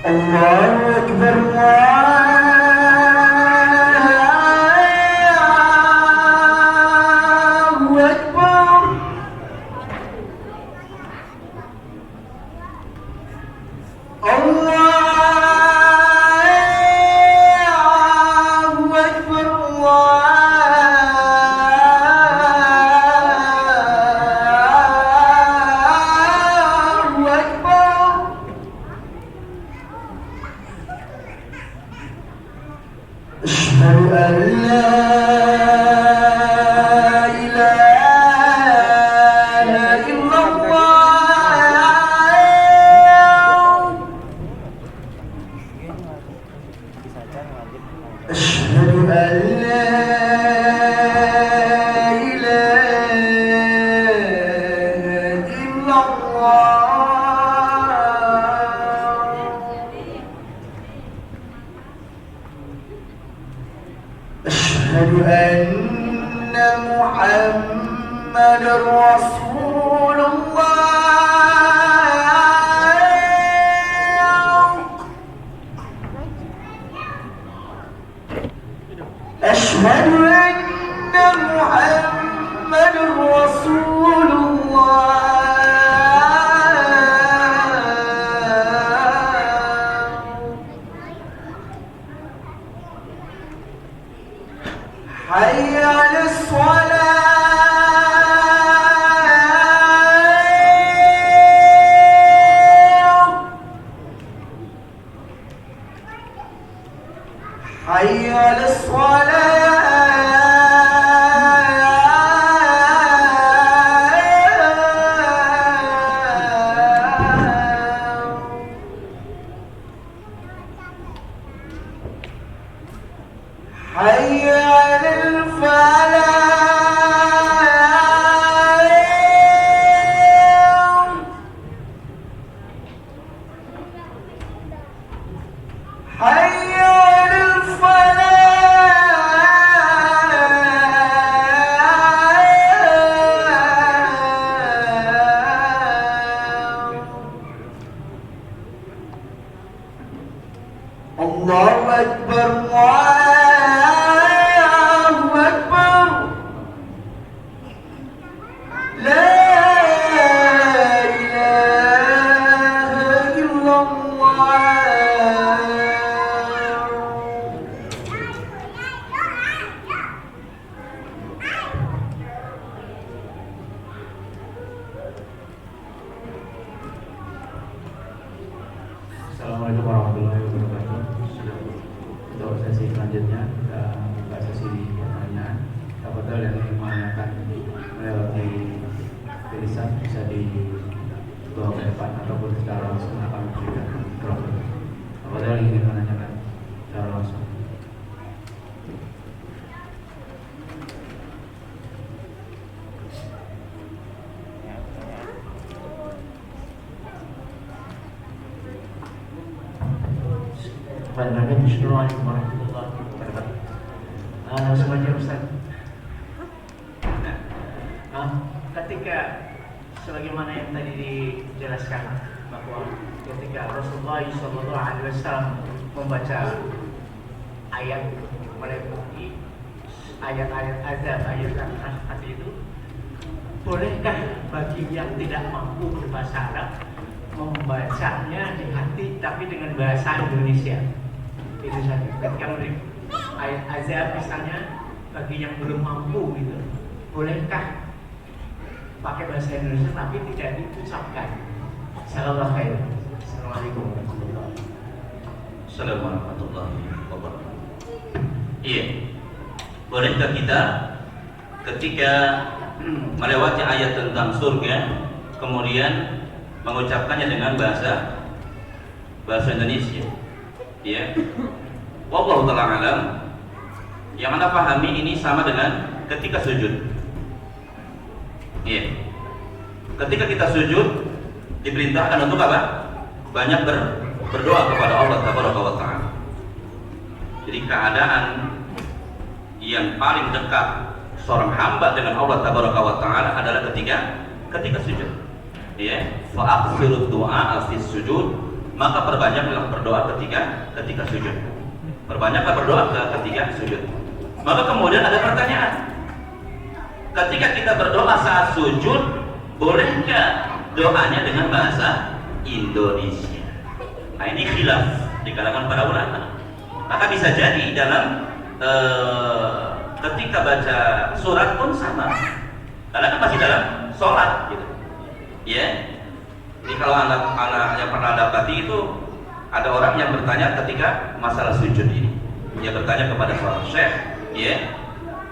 الله أكبر الله أكبر أشهد أن لا إله إلا الله أشهد أن لا إله إلا الله أشهد أن محمد رسول الله أشهد أن محمد رسول الله حي على الصلاة حي على الصلاة حي على الفلاح حي على الفلاح الله أكبر الله أكبر لا إله إلا الله Assalamualaikum warahmatullahi wabarakatuh. Untuk sesi selanjutnya kita buka sesi pertanyaan. Apabila yang ingin menanyakan melewati tulisan bisa dibawa ke depan ataupun secara langsung akan memberikan mikrofon. Apabila yang ingin menanyakan secara langsung. Bismillahirrahmanirrahim warahmatullahi wabarakatuh. Semuanya Ustaz. Ketika sebagaimana yang tadi dijelaskan bahwa ketika Rasulullah SAW membaca ayat meliputi ayat-ayat azab, ayat rahmat itu, bolehkah bagi yang tidak mampu berbahasa Arab membacanya di hati tapi dengan bahasa Indonesia? Itu saja. Ketika ayat azab misalnya bagi yang belum mampu gitu, bolehkah pakai bahasa Indonesia tapi tidak diucapkan? Salam khair. Assalamualaikum warahmatullahi wabarakatuh. Assalamualaikum warahmatullahi wabarakatuh. Iya, bolehkah kita ketika melewati ayat tentang surga kemudian mengucapkannya dengan bahasa Indonesia? Ya, wallahu ta'ala alam. Yang anda pahami ini sama dengan ketika sujud. Iya, ketika kita sujud diperintahkan untuk apa? Banyak berdoa kepada Allah Taala. Jadi keadaan yang paling dekat seorang hamba dengan Allah Taala adalah ketika sujud. Ya, fa aqsirud du'a fi sujud, maka perbanyaklah berdoa ketika sujud. Perbanyaklah berdoa ketika sujud. Maka kemudian ada pertanyaan. Ketika kita berdoa saat sujud, boleh nggak doanya dengan bahasa Indonesia? Nah, ini khilaf di kalangan para ulama. Maka bisa jadi dalam ketika baca surat pun sama, karena kan masih dalam sholat gitu. Ya. Jadi kalau anak yang pernah dapati itu ada orang yang bertanya ketika masalah sujud ini. Dia bertanya kepada seorang syekh, ya.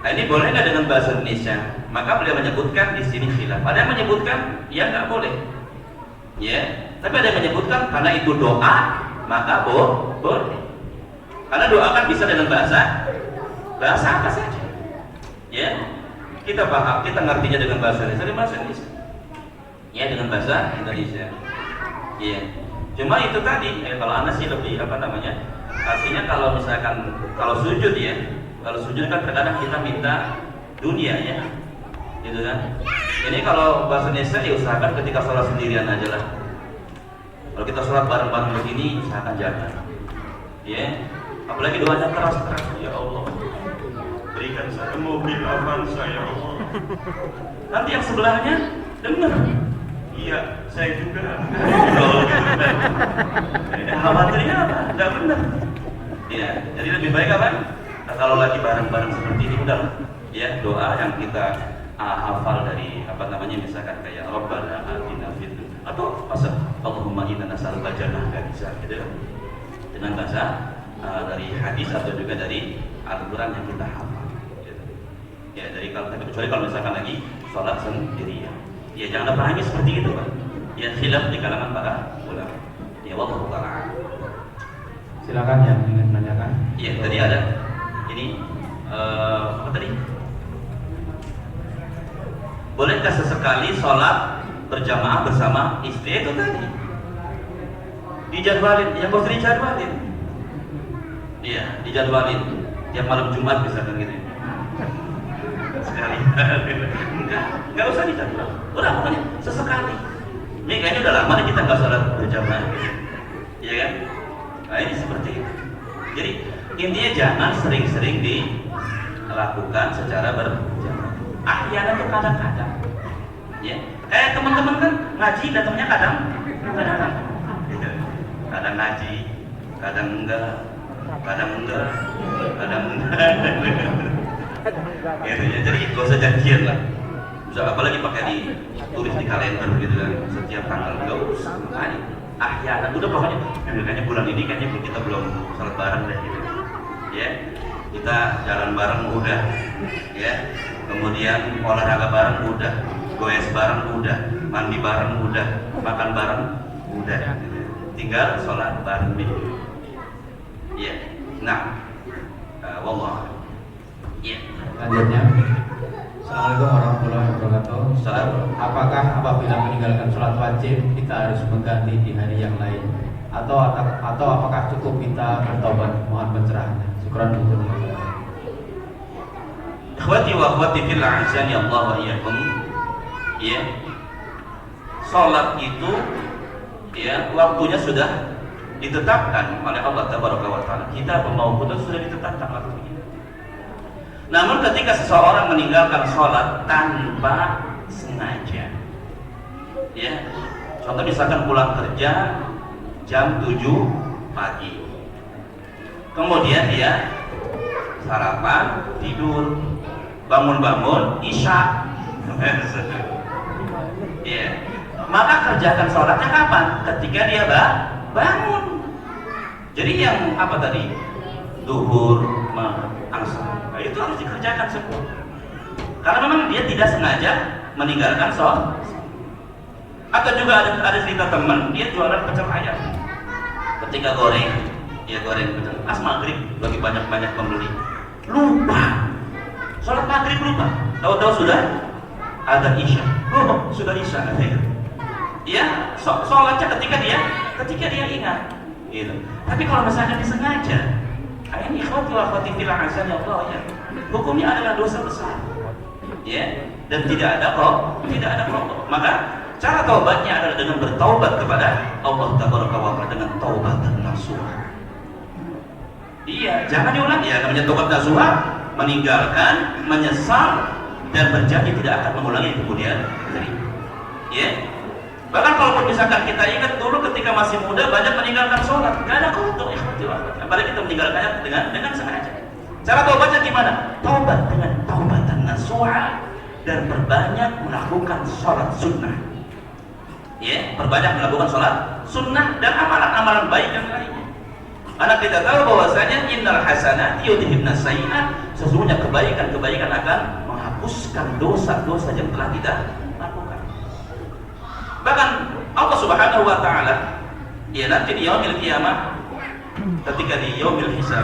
Nah, ini boleh nggak dengan bahasa Indonesia? Maka beliau menyebutkan di sini khilaf. Ada yang menyebutkan ya nggak boleh, ya. Tapi ada yang menyebutkan karena itu doa maka boleh. Karena doa kan bisa dengan bahasa apa saja, ya. Kita paham, kita ngertinya dengan bahasa Indonesia, ya, dengan bahasa Indonesia, ya. Cuma itu tadi, kalau anak sih lebih artinya kalau misalkan kalau sujud ya. Kalau sujud kan terkadang kita minta dunia ya, gitu kan. Ini kalau bahasa Indonesia ya usahakan ketika sholat sendirian aja lah. Kalau kita sholat bareng-bareng begini usahakan jangan, ya. Apalagi doanya keras-keras, ya Allah, berikan saya mobil Avanza ya Allah. Nanti yang sebelahnya dengar, iya saya juga. Khawatirnya apa? Tidak benar. Ya, jadi lebih baik apa? Kalau lagi bareng-bareng seperti ini udah, ya, doa yang kita hafal dari misalkan kayak Rabbana atina fid dunya atau pasal Allahumma inna nas'aluka jannah, nggak bisa gitu kan, dengan bahasa dari hadis atau juga dari Al-Quran yang kita hafal gitu. Ya, dari kecuali kalau misalkan lagi sholat sendiri ya jangan apalagi seperti itu Pak. Ya, khilaf di kalangan para ulama. Ya, wallahu ta'ala. Silakan yang ingin menanyakan. Iya, tadi ada ini apa tadi? Bolehkah sesekali sholat berjamaah bersama istri? Itu tadi dijadwalin, yang harus dijadwalin. Iya, dijadwalin tiap malam Jumat misalkan gitu. Sekali. Enggak usah dijadwal. Udah pokoknya sesekali. Ini kayaknya udah lama nih kita nggak sholat berjamaah, iya kan? Nah, ini seperti itu. Jadi intinya jangan sering-sering dilakukan secara berjamaah. Ahyana tuh kadang-kadang, ya. Teman-teman kan ngaji datangnya kadang ngaji, kadang enggak. Gitu ya. Jadi gak usah janjian lah. Bisa apalagi pakai tulis di kalender gitu kan, setiap tanggal gak usah. Ahyana udah pokoknya kayaknya bulan ini kayaknya kita belum salat bareng deh gitu. Ya, kita jalan bareng udah, ya. Kemudian olahraga bareng udah, goes bareng udah, mandi bareng udah, makan bareng udah. Tinggal sholat bareng nih. Ya, nah, wallah. Ya. Selanjutnya, Assalamualaikum warahmatullahi wabarakatuh. Apakah apabila meninggalkan sholat wajib kita harus mengganti di hari yang lain, atau apakah cukup kita bertobat? Mohon pencerahannya. Syukran untuk Akhwati wa akhwati fil a'zani Allah wa iyyakum. Ya. Salat itu ya waktunya sudah ditetapkan oleh Allah Tabaraka wa taala. Kita pemau putus sudah ditetapkan waktunya. Namun ketika seseorang meninggalkan sholat tanpa sengaja, ya, contoh misalkan pulang kerja jam 7 pagi, kemudian dia sarapan, tidur, bangun-bangun, isya, ya, maka kerjakan sholatnya kapan? Ketika dia bangun. Jadi yang apa tadi? Duhur, asar. Nah, itu harus dikerjakan semua. Karena memang dia tidak sengaja meninggalkan sholat. Atau juga ada cerita teman, dia jualan pecel ayam. Ketika goreng pecel, maghrib lagi banyak pembeli. Lupa. Sholat maghrib lupa. Tahu-tahu sudah ada isya. Oh, sudah isya. Iya, sholatnya ketika dia ingat. Gitu. Tapi kalau misalnya disengaja, ini ikhwati wa akhwati fil a'zani Allah, ya. Hukumnya adalah dosa besar. Ya, dan tidak ada kok. Maka Cara taubatnya adalah dengan bertaubat kepada Allah Tabaraka wa Ta'ala dengan taubatan nasuha. Iya, jangan diulang ya, namanya taubat nasuha, meninggalkan, menyesal dan berjanji tidak akan mengulangi kemudian hari. Ya. Bahkan kalau misalkan kita ingat dulu ketika masih muda banyak meninggalkan sholat, gak ada kodok, apalagi kita meninggalkannya dengan sengaja. Cara taubatnya gimana? Taubat dengan taubatan nasuha dan berbanyak melakukan sholat sunnah. Ya, berbanyak melakukan sholat sunnah dan amalan-amalan baik yang lainnya. Karena kita tahu bahwasanya innal hasanati yudhibna sayyi'at, sesungguhnya kebaikan-kebaikan akan menghapuskan dosa-dosa yang telah kita lakukan. Bahkan Allah Subhanahu wa taala ya nanti di yaumil qiyamah ketika di yaumil hisab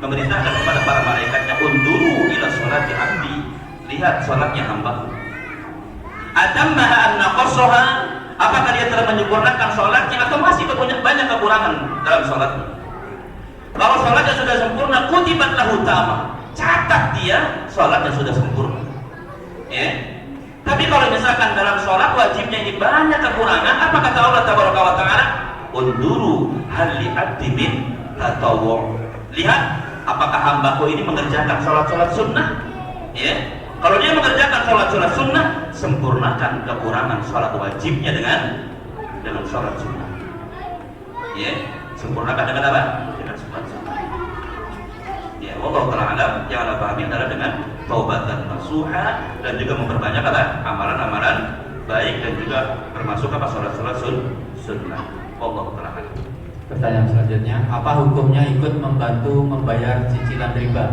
memerintahkan kepada para malaikatnya unduru ila sholati abdi, lihat salatnya hamba. Atammaha an naqasaha, apakah dia telah menyempurnakan salatnya atau masih banyak kekurangan dalam salatnya. Kalau salatnya sudah sempurna, kutibat lahu tamah, catat dia salatnya sudah sempurna. Ya. Tapi kalau misalkan dalam sholat wajibnya ini banyak kekurangan, apa kata Allah Tabaraka wa Ta'ala? Unduru hal li'abdi min tatawwu. Lihat apakah hambaku ini mengerjakan sholat-sholat sunnah. Ya. Kalau dia mengerjakan sholat-sholat sunnah, sempurnakan kekurangan sholat wajibnya dengan sholat sunnah. Ya. Sempurnakan dengan apa? Dengan sholat sunnah. Ya, Allah Ta'ala alam, yang Anda pahami adalah dengan taubatan nasuha dan juga memperbanyak apa? Amalan-amalan baik dan juga termasuk apa? Sholat-sholat sunnah. Allah Ta'ala alam. Pertanyaan selanjutnya, apa hukumnya ikut membantu membayar cicilan riba?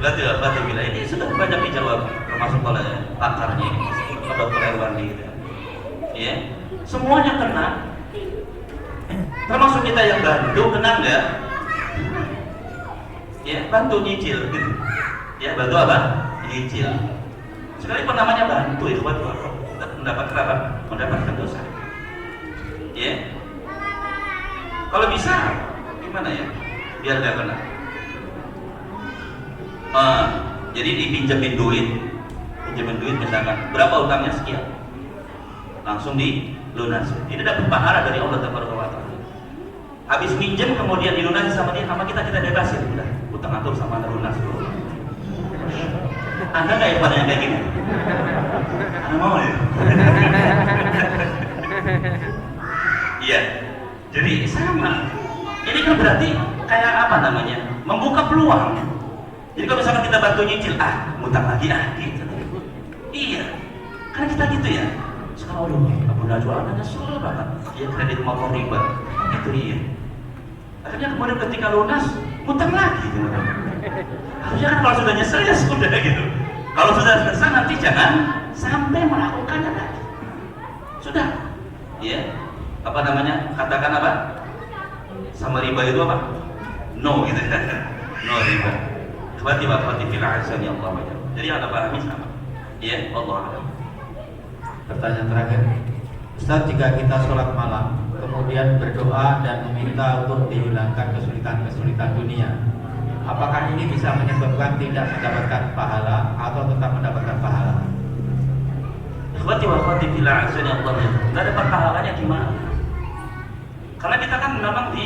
Betul, bila ini sudah banyak dijawab termasuk oleh pakarnya ini, Pak Dr. Erwandi gitu. Ya, semuanya kena. Termasuk kita yang bantu, kena enggak? Ya, bantu nyicil gitu. Ya, bantu apa? Nyicil. Sekalipun namanya bantu, ikhwat mendapatkan apa? Mendapatkan dosa. Ya. Kalau bisa gimana ya? Biar gak kena. Jadi dipinjemin duit misalkan berapa utangnya sekian, langsung dilunasi. Ini dapat pahala dari Allah Taala. Habis minjem kemudian dilunasi sama dia, sama kita bebasin, udah utang atur sama lunas dulu. Anda nggak yang pada yang kayak gini? Anda mau ya? Iya. Jadi sama. Ini kan berarti kayak apa namanya? Membuka peluang. Jadi kalau misalkan kita bantu nyicil, ngutang lagi gitu. Iya. Karena kita gitu ya. Sekarang Abu Najwa anaknya suruh banget. Dia kredit motor riba. Itu iya. Akhirnya kemudian ketika lunas, ngutang lagi gitu. Harusnya kan kalau sudah nyesel ya sudah gitu. Kalau sudah selesai nanti jangan sampai melakukannya lagi. Sudah. Iya. Apa namanya? Katakan apa? Sama riba itu apa? No gitu. No riba. Khawati fil azan ya Allah. Jadi Anda pahami sama. Ya, Allah alam. Pertanyaan terakhir, Ustaz, jika kita sholat malam kemudian berdoa dan meminta untuk dihilangkan kesulitan-kesulitan dunia, apakah ini bisa menyebabkan tidak mendapatkan pahala atau tetap mendapatkan pahala? Khawati fil azan ya Allah. Tidak dapat pahalanya gimana? Karena kita kan memang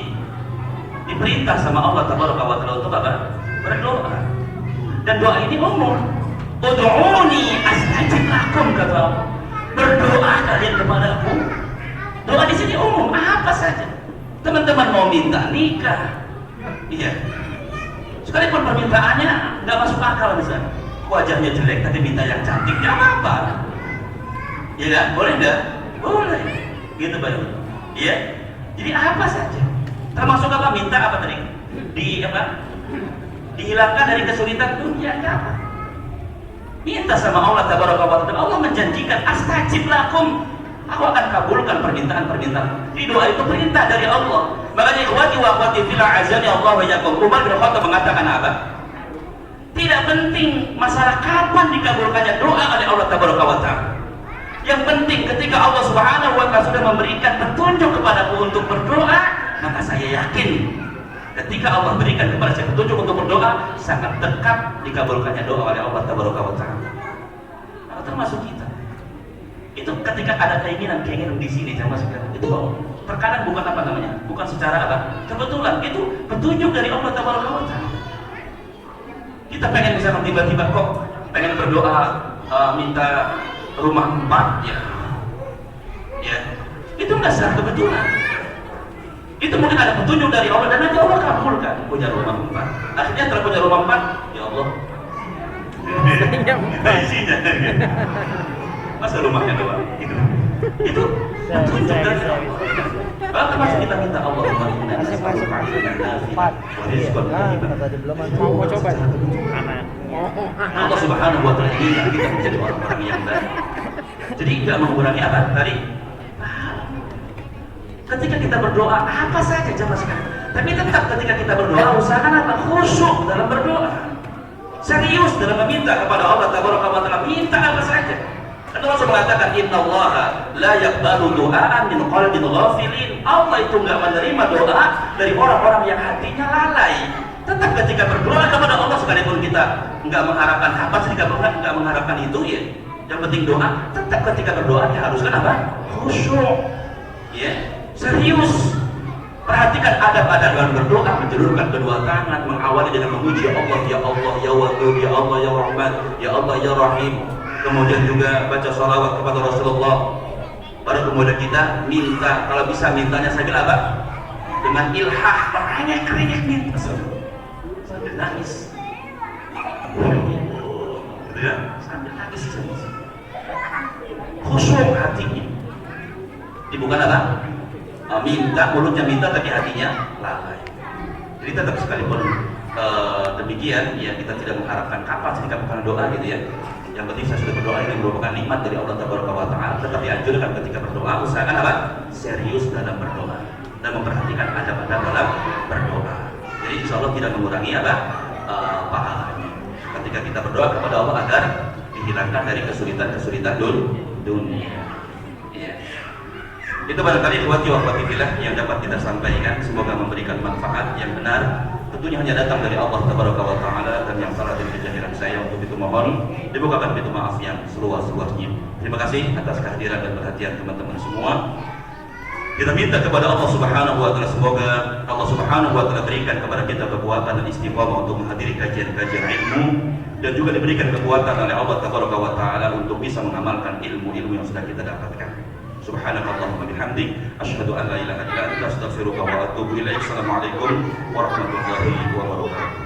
diperintah sama Allah Tabaraka wa Ta'ala untuk apa? Berdoa. Dan doa ini umum. Ud'uni astajib lakum, kata Allah. Berdoa kalian kepadaku. Doa di sini umum, apa saja. Teman-teman mau minta nikah, iya. Sekalipun permintaannya nggak masuk akal misalnya, wajahnya jelek tapi minta yang cantik, nggak apa-apa. Iya kan? Boleh nggak? Boleh. Gitu Pak. Iya. Jadi apa saja. Termasuk apa? Minta apa tadi? Dihilangkan dari kesulitan dunia, apa? Minta sama Allah Tabaraka wa Ta'ala. Allah menjanjikan astajib lakum, aku akan kabulkan permintaan-permintaan. Jadi doa itu perintah dari Allah. Makanya ikhwati wa akhwati fil azani Allah wa iyyakum. Umar bin Khattab mengatakan apa? Tidak penting masalah kapan dikabulkannya doa oleh Allah Tabaraka wa Ta'ala. Yang penting ketika Allah Subhanahu wa Ta'ala sudah memberikan petunjuk kepadaku untuk berdoa, maka saya yakin ketika Allah berikan kepada saya petunjuk untuk berdoa, sangat dekat dikabulkannya doa oleh Allah Tabaraka wa Ta'ala. Nah, termasuk kita. Itu ketika ada keinginan di sini jamaah sekalian, itu terkadang bukan apa namanya, bukan secara apa, kebetulan, itu petunjuk dari Allah Taala. Kita pengen misalkan tiba-tiba kok pengen berdoa minta rumah 4 ya, itu nggak secara kebetulan. Itu mungkin ada petunjuk dari Allah dan nanti Allah kabulkan punya rumah 4. Akhirnya setelah punya rumah 4, ya Allah, isinya masa rumahnya doang gitu. Itu petunjuk dari Allah. Kalau termasuk kita minta Allah Allah Subhanahu wa Ta'ala ingin kita menjadi orang-orang yang baik. Jadi tidak mengurangi apa tadi. Ketika kita berdoa apa saja jamaah sekalian, tapi tetap ketika kita berdoa usahakan apa? Khusyuk dalam berdoa, serius dalam meminta kepada Allah Taala. Minta apa saja. Karena Rasul mengatakan innallaha la yaqbalu du'aan min qalbin ghafilin. Allah itu enggak menerima doa dari orang-orang yang hatinya lalai. Tetap ketika berdoa kepada Allah sekalipun kita enggak mengharapkan apa, enggak mengharapkan itu ya. Yang penting doa, tetap ketika berdoa diharuskan apa? Khusyuk. Ya, serius. Perhatikan adab-adab dalam berdoa, menjulurkan kedua tangan, mengawali dengan memuji Allah, ya Allah, ya Wadud, ya Allah, ya Rahman, ya Allah, ya Rahim. Kemudian juga baca sholawat kepada Rasulullah. Baru kemudian kita minta, kalau bisa mintanya sambil apa? Dengan ilhah, merengek-rengek minta sambil nangis. Gitu ya, sambil nangis. Khusyuk hatinya. Ini bukan apa? Minta, mulutnya minta tapi hatinya lalai. Jadi tetap sekalipun demikian ya, kita tidak mengharapkan kapan sih dikabulkan doa gitu ya. Yang penting saya sudah berdoa, ini merupakan nikmat dari Allah Taala. Tetap dianjurkan ketika berdoa usahakan apa? Serius dalam berdoa dan memperhatikan adab-adab dalam berdoa. Jadi insya Allah tidak mengurangi apa? Pahalanya. Ketika kita berdoa kepada Allah agar dihilangkan dari kesulitan dunia. Ya. Itu barangkali ikhwati wa akhwati fillah yang dapat kita sampaikan, semoga memberikan manfaat yang benar. Tentunya hanya datang dari Allah Taala, dan yang salah dari kejahiran saya. Untuk itu mohon dibukakan pintu maaf yang seluas-luasnya. Terima kasih atas kehadiran dan perhatian teman-teman semua. Kita minta kepada Allah Subhanahu wa Ta'ala, semoga Allah Subhanahu wa Ta'ala berikan kepada kita kekuatan dan istiqamah untuk menghadiri kajian-kajian ilmu, dan juga diberikan kekuatan oleh Allah Ta'ala untuk bisa mengamalkan ilmu-ilmu yang sudah kita dapatkan. Subhanakallahumma bihamdik, asyhadu an la ilaha illa anta, astaghfiruka wa atubu ilaik. Assalamualaikum warahmatullahi wabarakatuh.